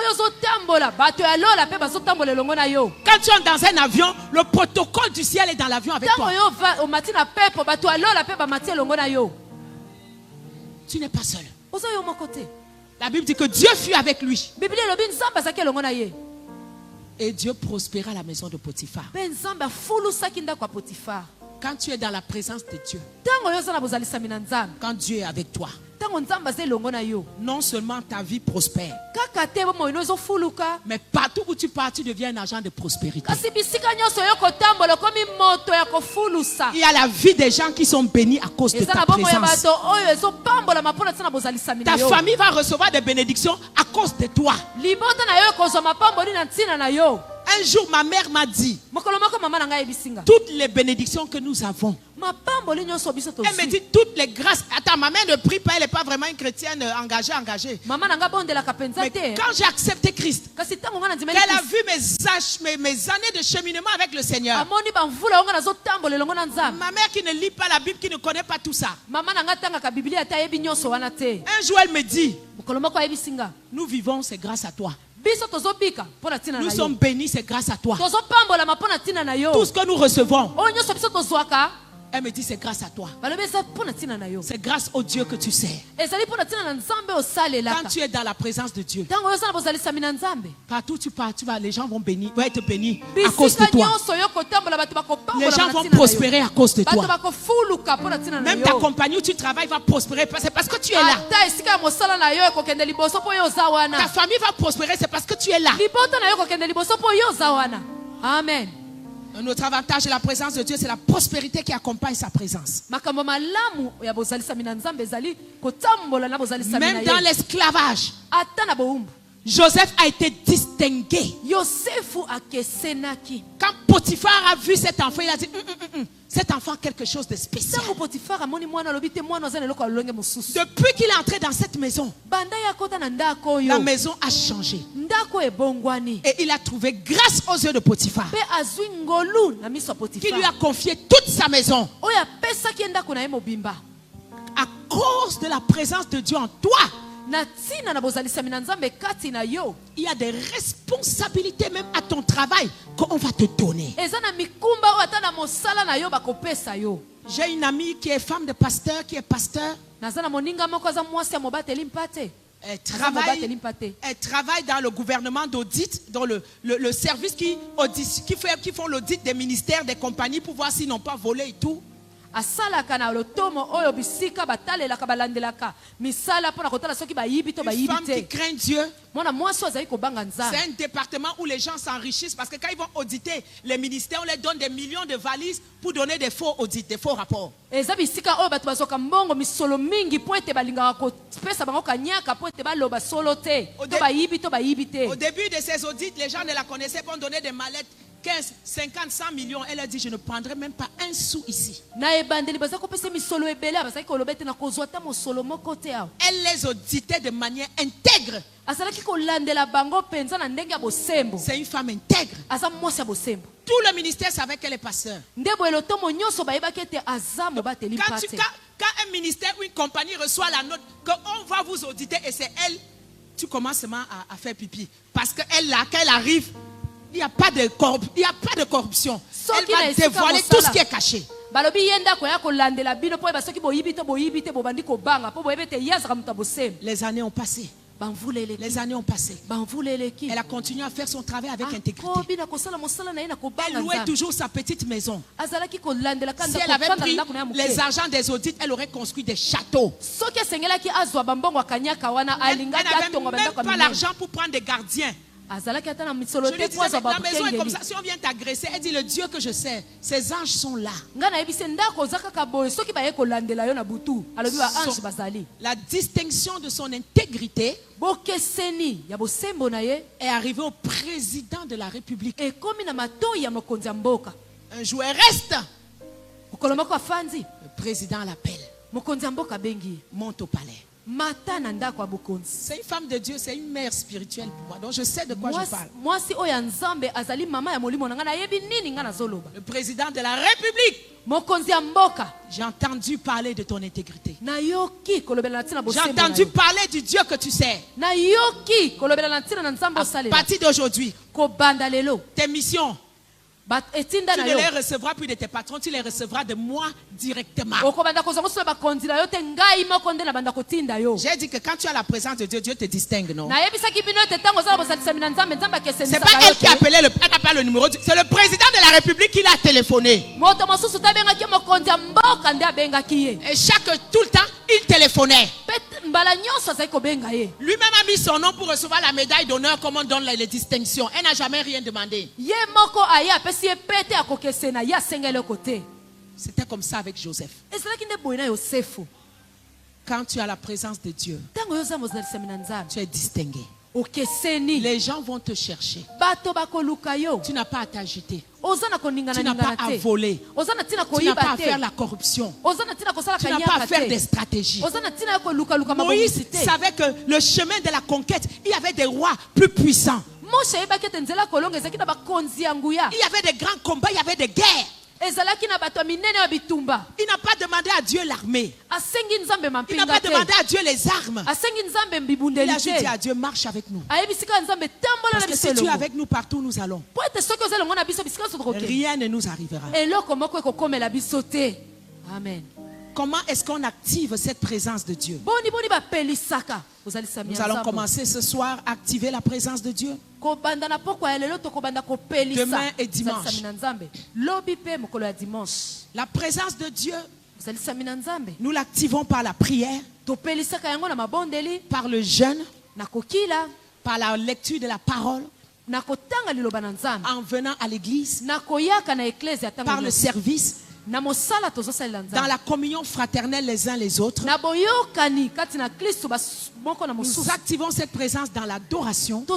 tu es dans un avion, le protocole du ciel est dans l'avion avec toi. Tu n'es pas seul. La Bible dit que Dieu fut avec lui. Et Dieu prospéra la maison de Potiphar. Quand tu es dans la présence de Dieu, quand Dieu est avec toi, non seulement ta vie prospère, mais partout où tu pars, tu deviens un agent de prospérité. Il y a la vie des gens qui sont bénis à cause de ta présence. Ta famille va recevoir des bénédictions à cause de toi. Un jour, ma mère m'a dit, toutes les bénédictions que nous avons, elle me dit toutes les grâces. Attends, ma mère ne prie pas, elle n'est pas vraiment une chrétienne engagée. Mais quand j'ai accepté Christ, qu'elle a vu mes années de cheminement avec le Seigneur, ma mère qui ne lit pas la Bible, qui ne connaît pas tout ça, un jour elle me dit, nous vivons, c'est grâce à toi. Nous sommes bénis, c'est grâce à toi. Tout ce que nous recevons, elle me dit, c'est grâce à toi. C'est grâce au Dieu que tu sers. Quand tu es dans la présence de Dieu, partout où tu pars, les gens vont être bénis à cause de toi. Les gens vont prospérer à cause de toi. Même ta compagnie où tu travailles va prospérer. C'est parce que tu es là. Ta famille va prospérer, c'est parce que tu es là. Amen. Un autre avantage de la présence de Dieu, c'est la prospérité qui accompagne sa présence. Même dans l'esclavage, Joseph a été distingué. Quand Potiphar a vu cet enfant, il a dit, cet enfant a quelque chose de spécial. Depuis qu'il est entré dans cette maison, la maison a changé. Et il a trouvé grâce aux yeux de Potiphar, qui lui a confié toute sa maison. À cause de la présence de Dieu en toi, il y a des responsabilités même à ton travail qu'on va te donner. J'ai une amie qui est femme de pasteur, qui est pasteur. Elle travaille dans le gouvernement d'audit, dans le service qui font l'audit des ministères, des compagnies pour voir s'ils n'ont pas volé et tout. C'est un femme qui craint Dieu. C'est un département où les gens s'enrichissent parce que quand ils vont auditer les ministères, on leur donne des millions de valises pour donner des faux audits, des faux rapports. Au début de ces audits, les gens ne la connaissaient pas, on donnait des mallettes. 15, 50, 100 millions. Elle a dit, je ne prendrai même pas un sou ici. Elle les auditait de manière intègre. C'est une femme intègre. Tout le ministère savait qu'elle est pasteur. Quand un ministère ou une compagnie reçoit la note qu'on va vous auditer et c'est elle, tu commences seulement à faire pipi. Parce qu'elle là, quand elle arrive, il il n'y a pas de corruption. Elle va dévoiler tout ce qui est caché. Les années ont passé. Les années ont passé. Elle a continué à faire son travail avec intégrité. Elle louait toujours sa petite maison. Si elle avait pris les argents des audits, elle aurait construit des châteaux. Elle n'avait même pas l'argent pour prendre des gardiens. Je lui disais, la maison est comme ça. Si on vient t'agresser, elle dit, le Dieu que je sais, ces anges sont là. La distinction de son intégrité est arrivée au président de la République. Un jour, elle reste. Le président l'appelle. Monte au palais. C'est une femme de Dieu, c'est une mère spirituelle pour moi. Donc je sais de quoi je parle. Le président de la République. J'ai entendu parler de ton intégrité. J'ai entendu parler du Dieu que tu sais. À partir d'aujourd'hui, tes missions, tu ne les recevras plus de tes patrons, tu les recevras de moi directement. J'ai dit que quand tu as la présence de Dieu, Dieu te distingue, non? C'est pas elle qui a appelé le numéro, c'est le président de la République qui l'a téléphoné. Et tout le temps, il téléphonait. Lui-même a mis son nom pour recevoir la médaille d'honneur comme on donne les distinctions. Elle n'a jamais rien demandé. C'était comme ça avec Joseph. Quand tu as la présence de Dieu, tu es distingué. Les gens vont te chercher. Tu n'as pas à t'agiter. Tu n'as pas à voler. Tu n'as pas à faire la corruption. Tu n'as pas à faire des stratégies. Moïse savait que le chemin de la conquête, il y avait des rois plus puissants. Il y avait des grands combats, il y avait des guerres. Il n'a pas demandé à Dieu l'armée. Il n'a pas demandé à Dieu les armes. Il a juste dit à Dieu, marche avec nous. Parce que si tu es avec nous partout, nous allons. Rien ne nous arrivera. Amen. Comment est-ce qu'on active cette présence de Dieu? Nous allons commencer ce soir à activer la présence de Dieu. Demain et dimanche. La présence de Dieu, nous l'activons par la prière, par le jeûne, par la lecture de la parole, en venant à l'église, par le service, dans la communion fraternelle les uns les autres. Nous activons cette présence dans l'adoration, dans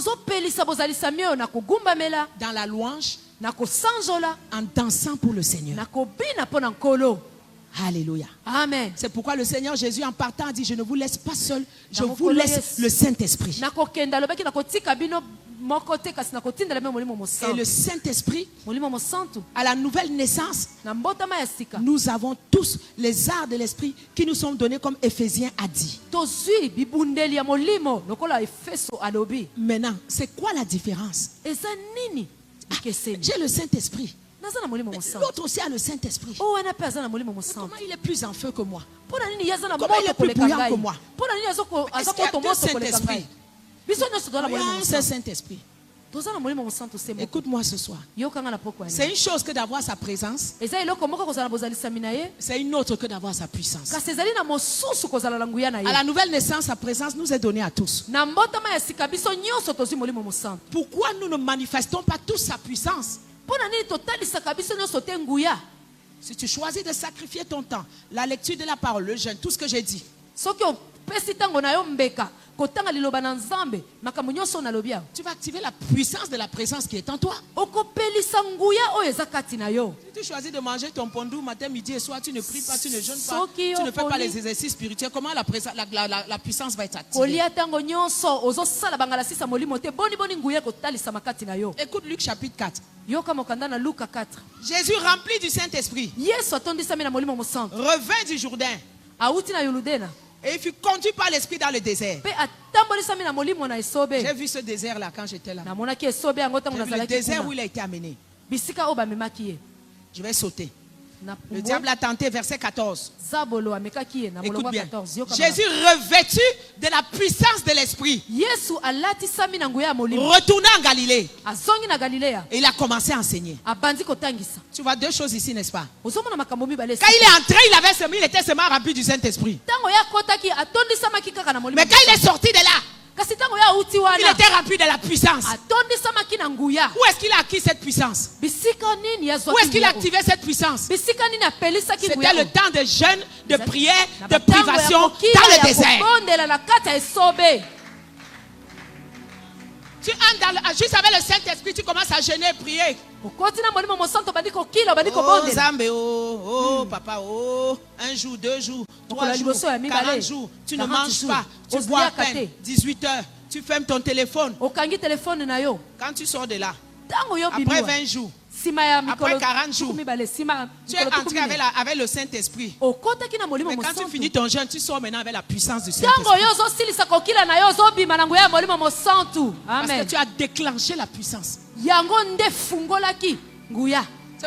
la louange, en dansant pour le Seigneur. Alléluia. Amen. C'est pourquoi le Seigneur Jésus en partant a dit, je ne vous laisse pas seul, je vous laisse le Saint-Esprit. Et le Saint-Esprit, à la nouvelle naissance, nous avons tous les arts de l'esprit qui nous sont donnés comme Éphésiens a dit. Maintenant, c'est quoi la différence? J'ai le Saint-Esprit. L'autre aussi a le Saint-Esprit. Comment il est plus en feu que moi? Comment il est plus bouillant que moi? Est-ce qu'il y a deux Saint-Esprits? Il y a un seul Saint-Esprit. Écoute-moi ce soir. C'est une chose que d'avoir sa présence. C'est une autre que d'avoir sa puissance. À la nouvelle naissance, sa présence nous est donnée à tous. Pourquoi nous ne manifestons pas tous sa puissance? Si tu choisis de sacrifier ton temps, la lecture de la parole, le jeûne, tout ce que j'ai dit, tu vas activer la puissance de la présence qui est en toi. Si tu choisis de manger ton pondou matin, midi et soir, tu ne pries pas, tu ne jeûnes pas, tu ne fais pas les exercices spirituels, comment la puissance va être activée? Écoute Luc chapitre 4. Jésus rempli du Saint-Esprit revint du Jourdain. Et il fut conduit par l'esprit dans le désert. J'ai vu ce désert là quand j'étais là. J'ai vu le désert où il a été amené. Je vais sauter. Le diable a tenté, verset 14. Écoute bien. Jésus revêtu de la puissance de l'esprit retourna en Galilée. Et il a commencé à enseigner. Tu vois deux choses ici, n'est-ce pas? Quand il est entré, il était seulement rempli du Saint-Esprit. Mais quand il est sorti de là, il était rempli de la puissance. Où est-ce qu'il a acquis cette puissance? Où est-ce qu'il a activé cette puissance? C'était le temps de jeûne, de prière, de privation dans le désert. Tu entres juste avec le Saint-Esprit, tu commences à jeûner et prier. Oh Zambé, oh papa, oh 1 jour, 2 jours, 3 jours, 40 jours, tu ne manges pas, tu bois à peine, 18 heures, tu fermes ton téléphone. Quand tu sors de là, après 20 jours, après 40 jours, tu es entré avec le Saint-Esprit. Mais quand tu finis ton jeûne, tu sors maintenant avec la puissance du Saint-Esprit. Parce que tu as déclenché la puissance. C'est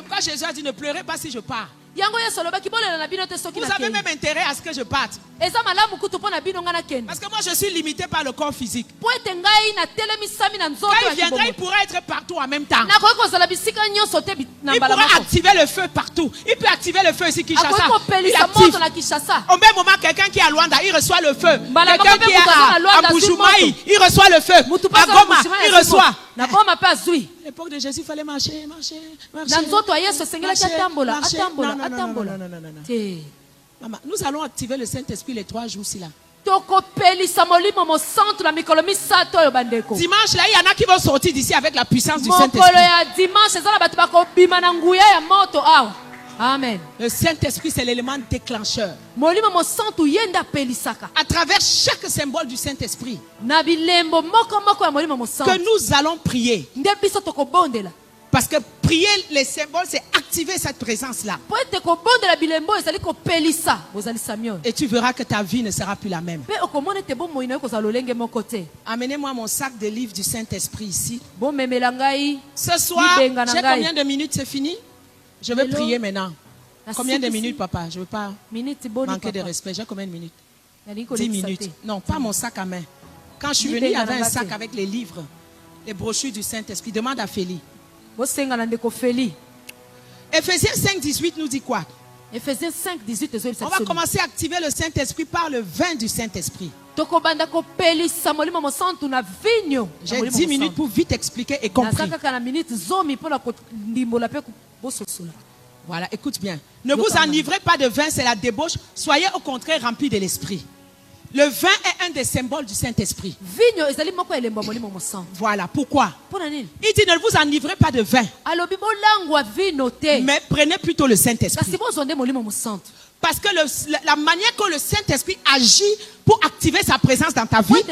pourquoi Jésus a dit ne pleurez pas si je pars. Vous avez même intérêt à ce que je parte. Parce que moi je suis limité par le corps physique. Quand il viendra, il pourra être partout en même temps. Il pourra activer le feu partout. Il peut activer le feu ici, Kinshasa. Il active. Au même moment, quelqu'un qui est à Luanda, il reçoit le feu. Quelqu'un qui est à Bujumaï, il reçoit le feu. À Goma, il reçoit. À l'époque de Jésus, il fallait marcher. Maman, nous allons activer le Saint-Esprit les 3 jours là. Dimanche là, il y en a qui vont sortir d'ici avec la puissance du Saint-Esprit. Amen. Le Saint-Esprit, c'est l'élément déclencheur. À travers chaque symbole du Saint-Esprit, que nous allons prier. Parce que prier les symboles, c'est activer cette présence-là. Et tu verras que ta vie ne sera plus la même. Amenez-moi mon sac de livres du Saint-Esprit ici. Ce soir, j'ai combien de minutes? C'est fini? Je vais prier maintenant. Combien de minutes, papa? Je ne veux pas manquer de respect. J'ai combien de minutes? 10 minutes. Non, pas mon sac à main. Quand je suis venue, il y avait un sac avec les livres, les brochures du Saint-Esprit. Demande à Félix. Ephésiens 5, 18 nous dit quoi? Ephésiens 5, 18. On va commencer à activer le Saint-Esprit par le vin du Saint-Esprit. J'ai 10 minutes pour vite expliquer et comprendre. Voilà, écoute bien. Ne vous enivrez pas de vin, c'est la débauche. Soyez au contraire remplis de l'esprit. Le vin est un des symboles du Saint-Esprit. Voilà, pourquoi? Il dit ne vous enivrez pas de vin. Mais prenez plutôt le Saint-Esprit. Parce que la manière que le Saint-Esprit agit pour activer sa présence dans ta vie,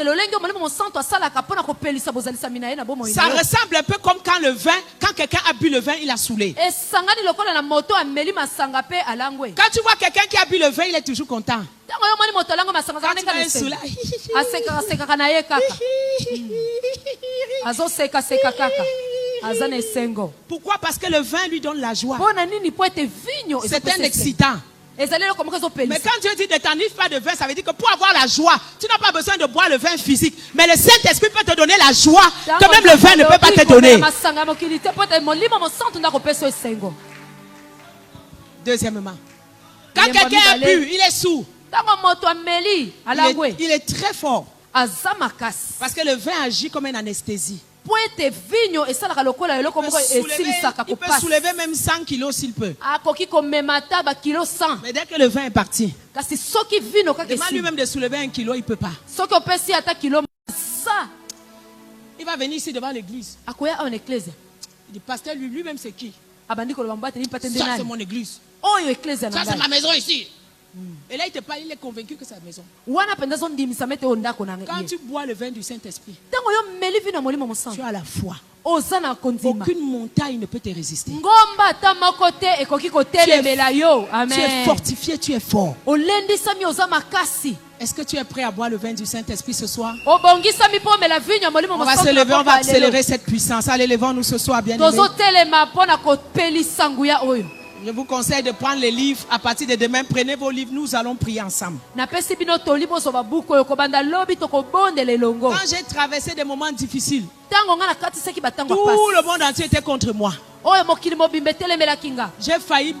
ça ressemble un peu comme quand le vin, quand quelqu'un a bu le vin, il a saoulé. Quand tu vois quelqu'un qui a bu le vin, il est toujours content. Pourquoi? Parce que le vin lui donne la joie. C'est un excitant. Mais quand Dieu dit ne t'enivre pas de vin, ça veut dire que pour avoir la joie, tu n'as pas besoin de boire le vin physique. Mais le Saint-Esprit peut te donner la joie que même le vin ne peut pas te donner. Deuxièmement, quand quelqu'un a bu, il est sourd. Il est très fort. Parce que le vin agit comme une anesthésie. Il peut soulever même 100 kilos s'il peut. Mais dès que le vin est parti, demande lui-même de soulever 1 kilo, il ne peut pas. Il va venir ici devant l'église. Il dit, pasteur, lui-même c'est qui? Ça c'est mon église. Ça c'est ma maison ici. Et là, il te parle, il est convaincu que c'est la maison. Quand Quand tu bois le vin du Saint-Esprit, tu as la foi. Aucune montagne ne peut te résister. Tu es fortifié, tu es fort. Est-ce que tu es prêt à boire le vin du Saint-Esprit ce soir? On va se lever, on va accélérer cette puissance. Allez, levons-nous ce soir, bien aimés. Je vous conseille de prendre les livres à partir de demain. Prenez vos livres, nous allons prier ensemble. Quand j'ai traversé des moments difficiles, tout le monde entier était contre moi. J'ai failli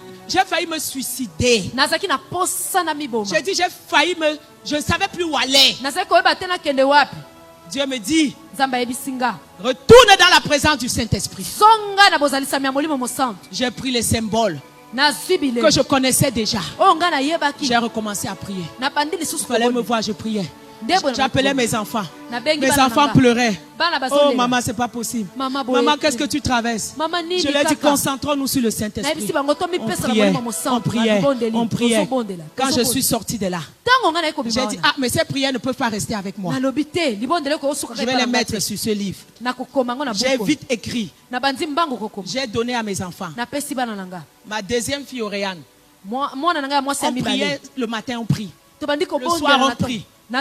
me suicider. J'ai dit, je ne savais plus où aller. Dieu me dit, retourne dans la présence du Saint-Esprit. J'ai pris les symboles que je connaissais déjà. J'ai recommencé à prier. Il fallait me voir, je priais. J'appelais mes enfants. Mes enfants pleuraient. Oh maman, c'est pas possible. Maman, qu'est-ce que tu traverses? Je leur ai dit, concentrons-nous sur le Saint-Esprit. On priait. Quand je suis sortie de là, j'ai dit, ah, mais ces prières ne peuvent pas rester avec moi. Je vais les mettre sur ce livre. J'ai vite écrit. J'ai donné à mes enfants. Ma deuxième fille, Auréane. On priait le matin, on prie. Le soir, on prie. Au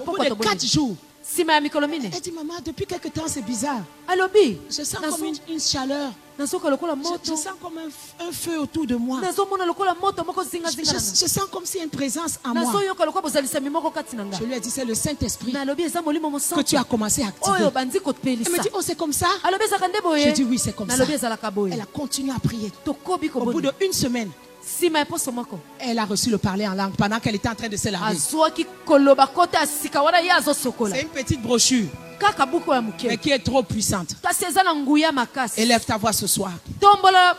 bout de 4 jours, elle dit, maman, depuis quelque temps, c'est bizarre. Je sens comme une chaleur. Je sens comme un feu autour de moi. Je sens comme s'il y a une présence en moi. Je lui ai dit, c'est le Saint-Esprit que tu as commencé à activer. Elle me dit, oh, c'est comme ça? J'ai dit, oui, c'est comme ça. Elle a continué à prier. Au bout d'une semaine, elle a reçu le parler en langue pendant qu'elle était en train de se laver. C'est une petite brochure, mais qui est trop puissante. Élève ta voix ce soir. Déclare,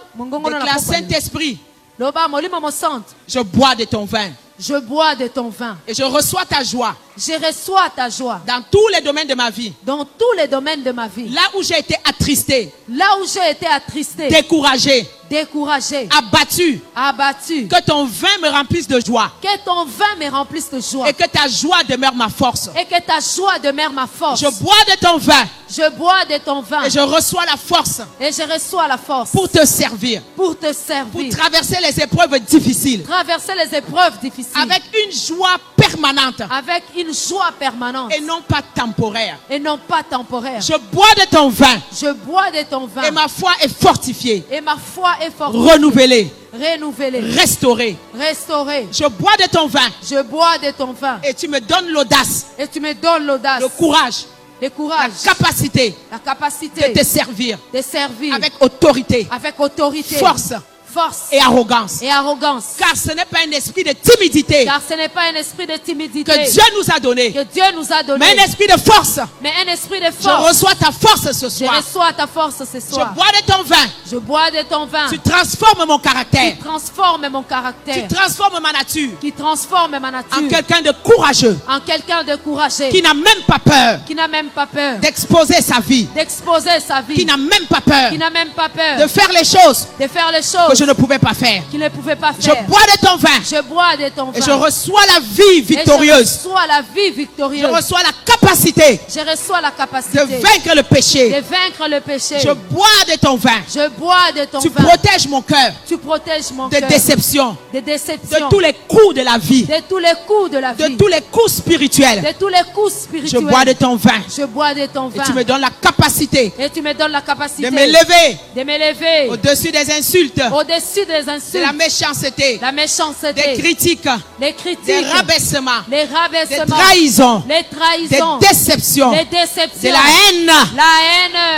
Saint-Esprit, je bois de ton vin. Je bois de ton vin. Et je reçois ta joie. Je reçois ta joie. Dans tous les domaines de ma vie. Dans tous les domaines de ma vie. Là où j'ai été attristé. Là où j'ai été attristé. Découragé. Découragé. Abattu. Abattu. Que ton vin me remplisse de joie. Que ton vin me remplisse de joie. Et que ta joie demeure ma force. Et que ta joie demeure ma force. Je bois de ton vin. Je bois de ton vin. Et je reçois la force. Et je reçois la force. Pour te servir. Pour te servir. Pour traverser les épreuves difficiles. Traverser les épreuves difficiles. Avec une joie permanente. Avec une joie permanente. Et non pas temporaire. Et non pas temporaire. Je bois de ton vin. Je bois de ton vin. Et ma foi est fortifiée. Et ma foi est fortifiée. Renouvelée. Renouvelée. Restaurée. Restaurée. Je bois de ton vin. Je bois de ton vin. Et tu me donnes l'audace. Et tu me donnes l'audace. Le courage. Le courage. La capacité. La capacité. De te servir. De servir. Avec autorité. Avec autorité. Force. Force et arrogance. Et arrogance. Car ce n'est pas un esprit de timidité. Car ce n'est pas un esprit de timidité. Que Dieu nous a donné. Que Dieu nous a donné. Mais un esprit de force. Mais un esprit de force. Je reçois ta force ce soir. Je reçois ta force ce soir. Je bois de ton vin. Je bois de ton vin. Tu transformes mon caractère. Tu transformes mon caractère. Tu transformes ma nature. Qui transforme ma nature. En quelqu'un de courageux. En quelqu'un de courageux. Qui n'a même pas peur. Qui n'a même pas peur. D'exposer sa vie. D'exposer sa vie. Qui n'a même pas peur. Qui n'a même pas peur. De faire les choses. De faire les choses. Que je ne pouvais pas faire. Qui ne pouvait pas faire. Je bois de ton vin. Je bois de ton vin. Et je reçois la vie victorieuse. Je reçois la vie victorieuse. Je reçois la capacité. Je reçois la capacité. De vaincre le péché. De vaincre le péché. Je bois de ton vin. Je bois de ton vin. Tu protèges mon cœur. Tu protèges mon cœur. De déception. De déception. De tous les coups de la vie. De tous les coups de la vie. De tous les coups spirituels. De tous les coups spirituels. Je bois de ton vin. Je bois de ton vin. Et tu me donnes la capacité. Et tu me donnes la capacité. De me lever. De me lever. Au-dessus des insultes. Au-dessus des insultes. De la méchanceté. La méchanceté. Des critiques. Les critiques. Des rabaissements. Les rabaissements. Des trahisons. Les trahisons. Des déceptions. Les déceptions. De la haine. La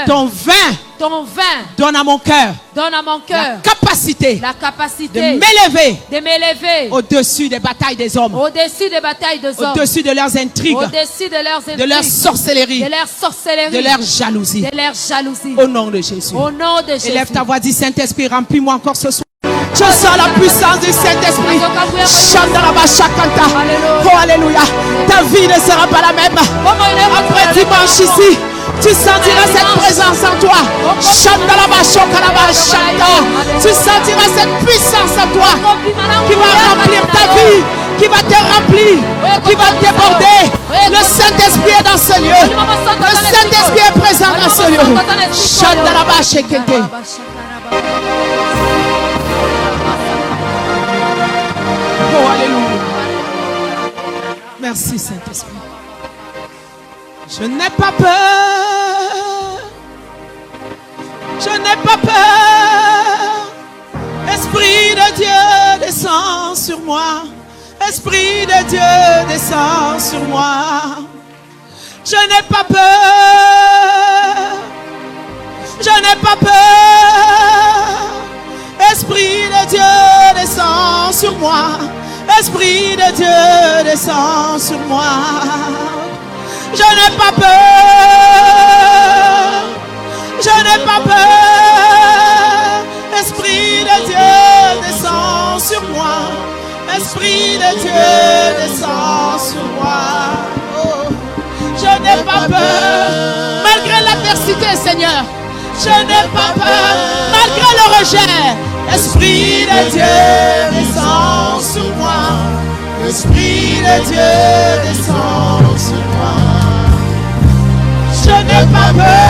haine. Ton vin. Ton vin. Donne à mon cœur. Donne à mon cœur. La capacité. La capacité. De m'élever. De m'élever. Au-dessus des batailles des hommes. Au-dessus des batailles des hommes. Au-dessus de leurs intrigues. Au-dessus de leurs intrigues. De leur sorcellerie. De leur sorcellerie. De leur jalousie. De leur jalousie. Au nom de Jésus. Au nom de Jésus. Élève ta voix, dis Saint-Esprit, remplis-moi encore ce soir. Je sens la puissance du Saint-Esprit. Oh, alléluia. Ta vie ne sera pas la même. Après dimanche ici, tu sentiras cette présence en toi. Tu sentiras cette puissance en toi qui va remplir ta vie, qui va te remplir, qui va déborder. Le Saint-Esprit est dans ce lieu. Le Saint-Esprit est présent dans ce lieu. Oh, alléluia. Merci, Saint-Esprit. Je n'ai pas peur. Je n'ai pas peur. Esprit de Dieu descend sur moi. Esprit de Dieu descend sur moi. Je n'ai pas peur. Je n'ai pas peur. Esprit de Dieu descend sur moi. Esprit de Dieu descend sur moi. Je n'ai pas peur. Je n'ai pas peur. Esprit de Dieu descend sur moi. Esprit de Dieu descend sur moi. Oh. Je n'ai pas peur. Malgré l'adversité, Seigneur. Je n'ai pas peur. Malgré le rejet. Esprit de Dieu descend sur moi. Esprit de Dieu descend sur moi. Je n'ai pas peur.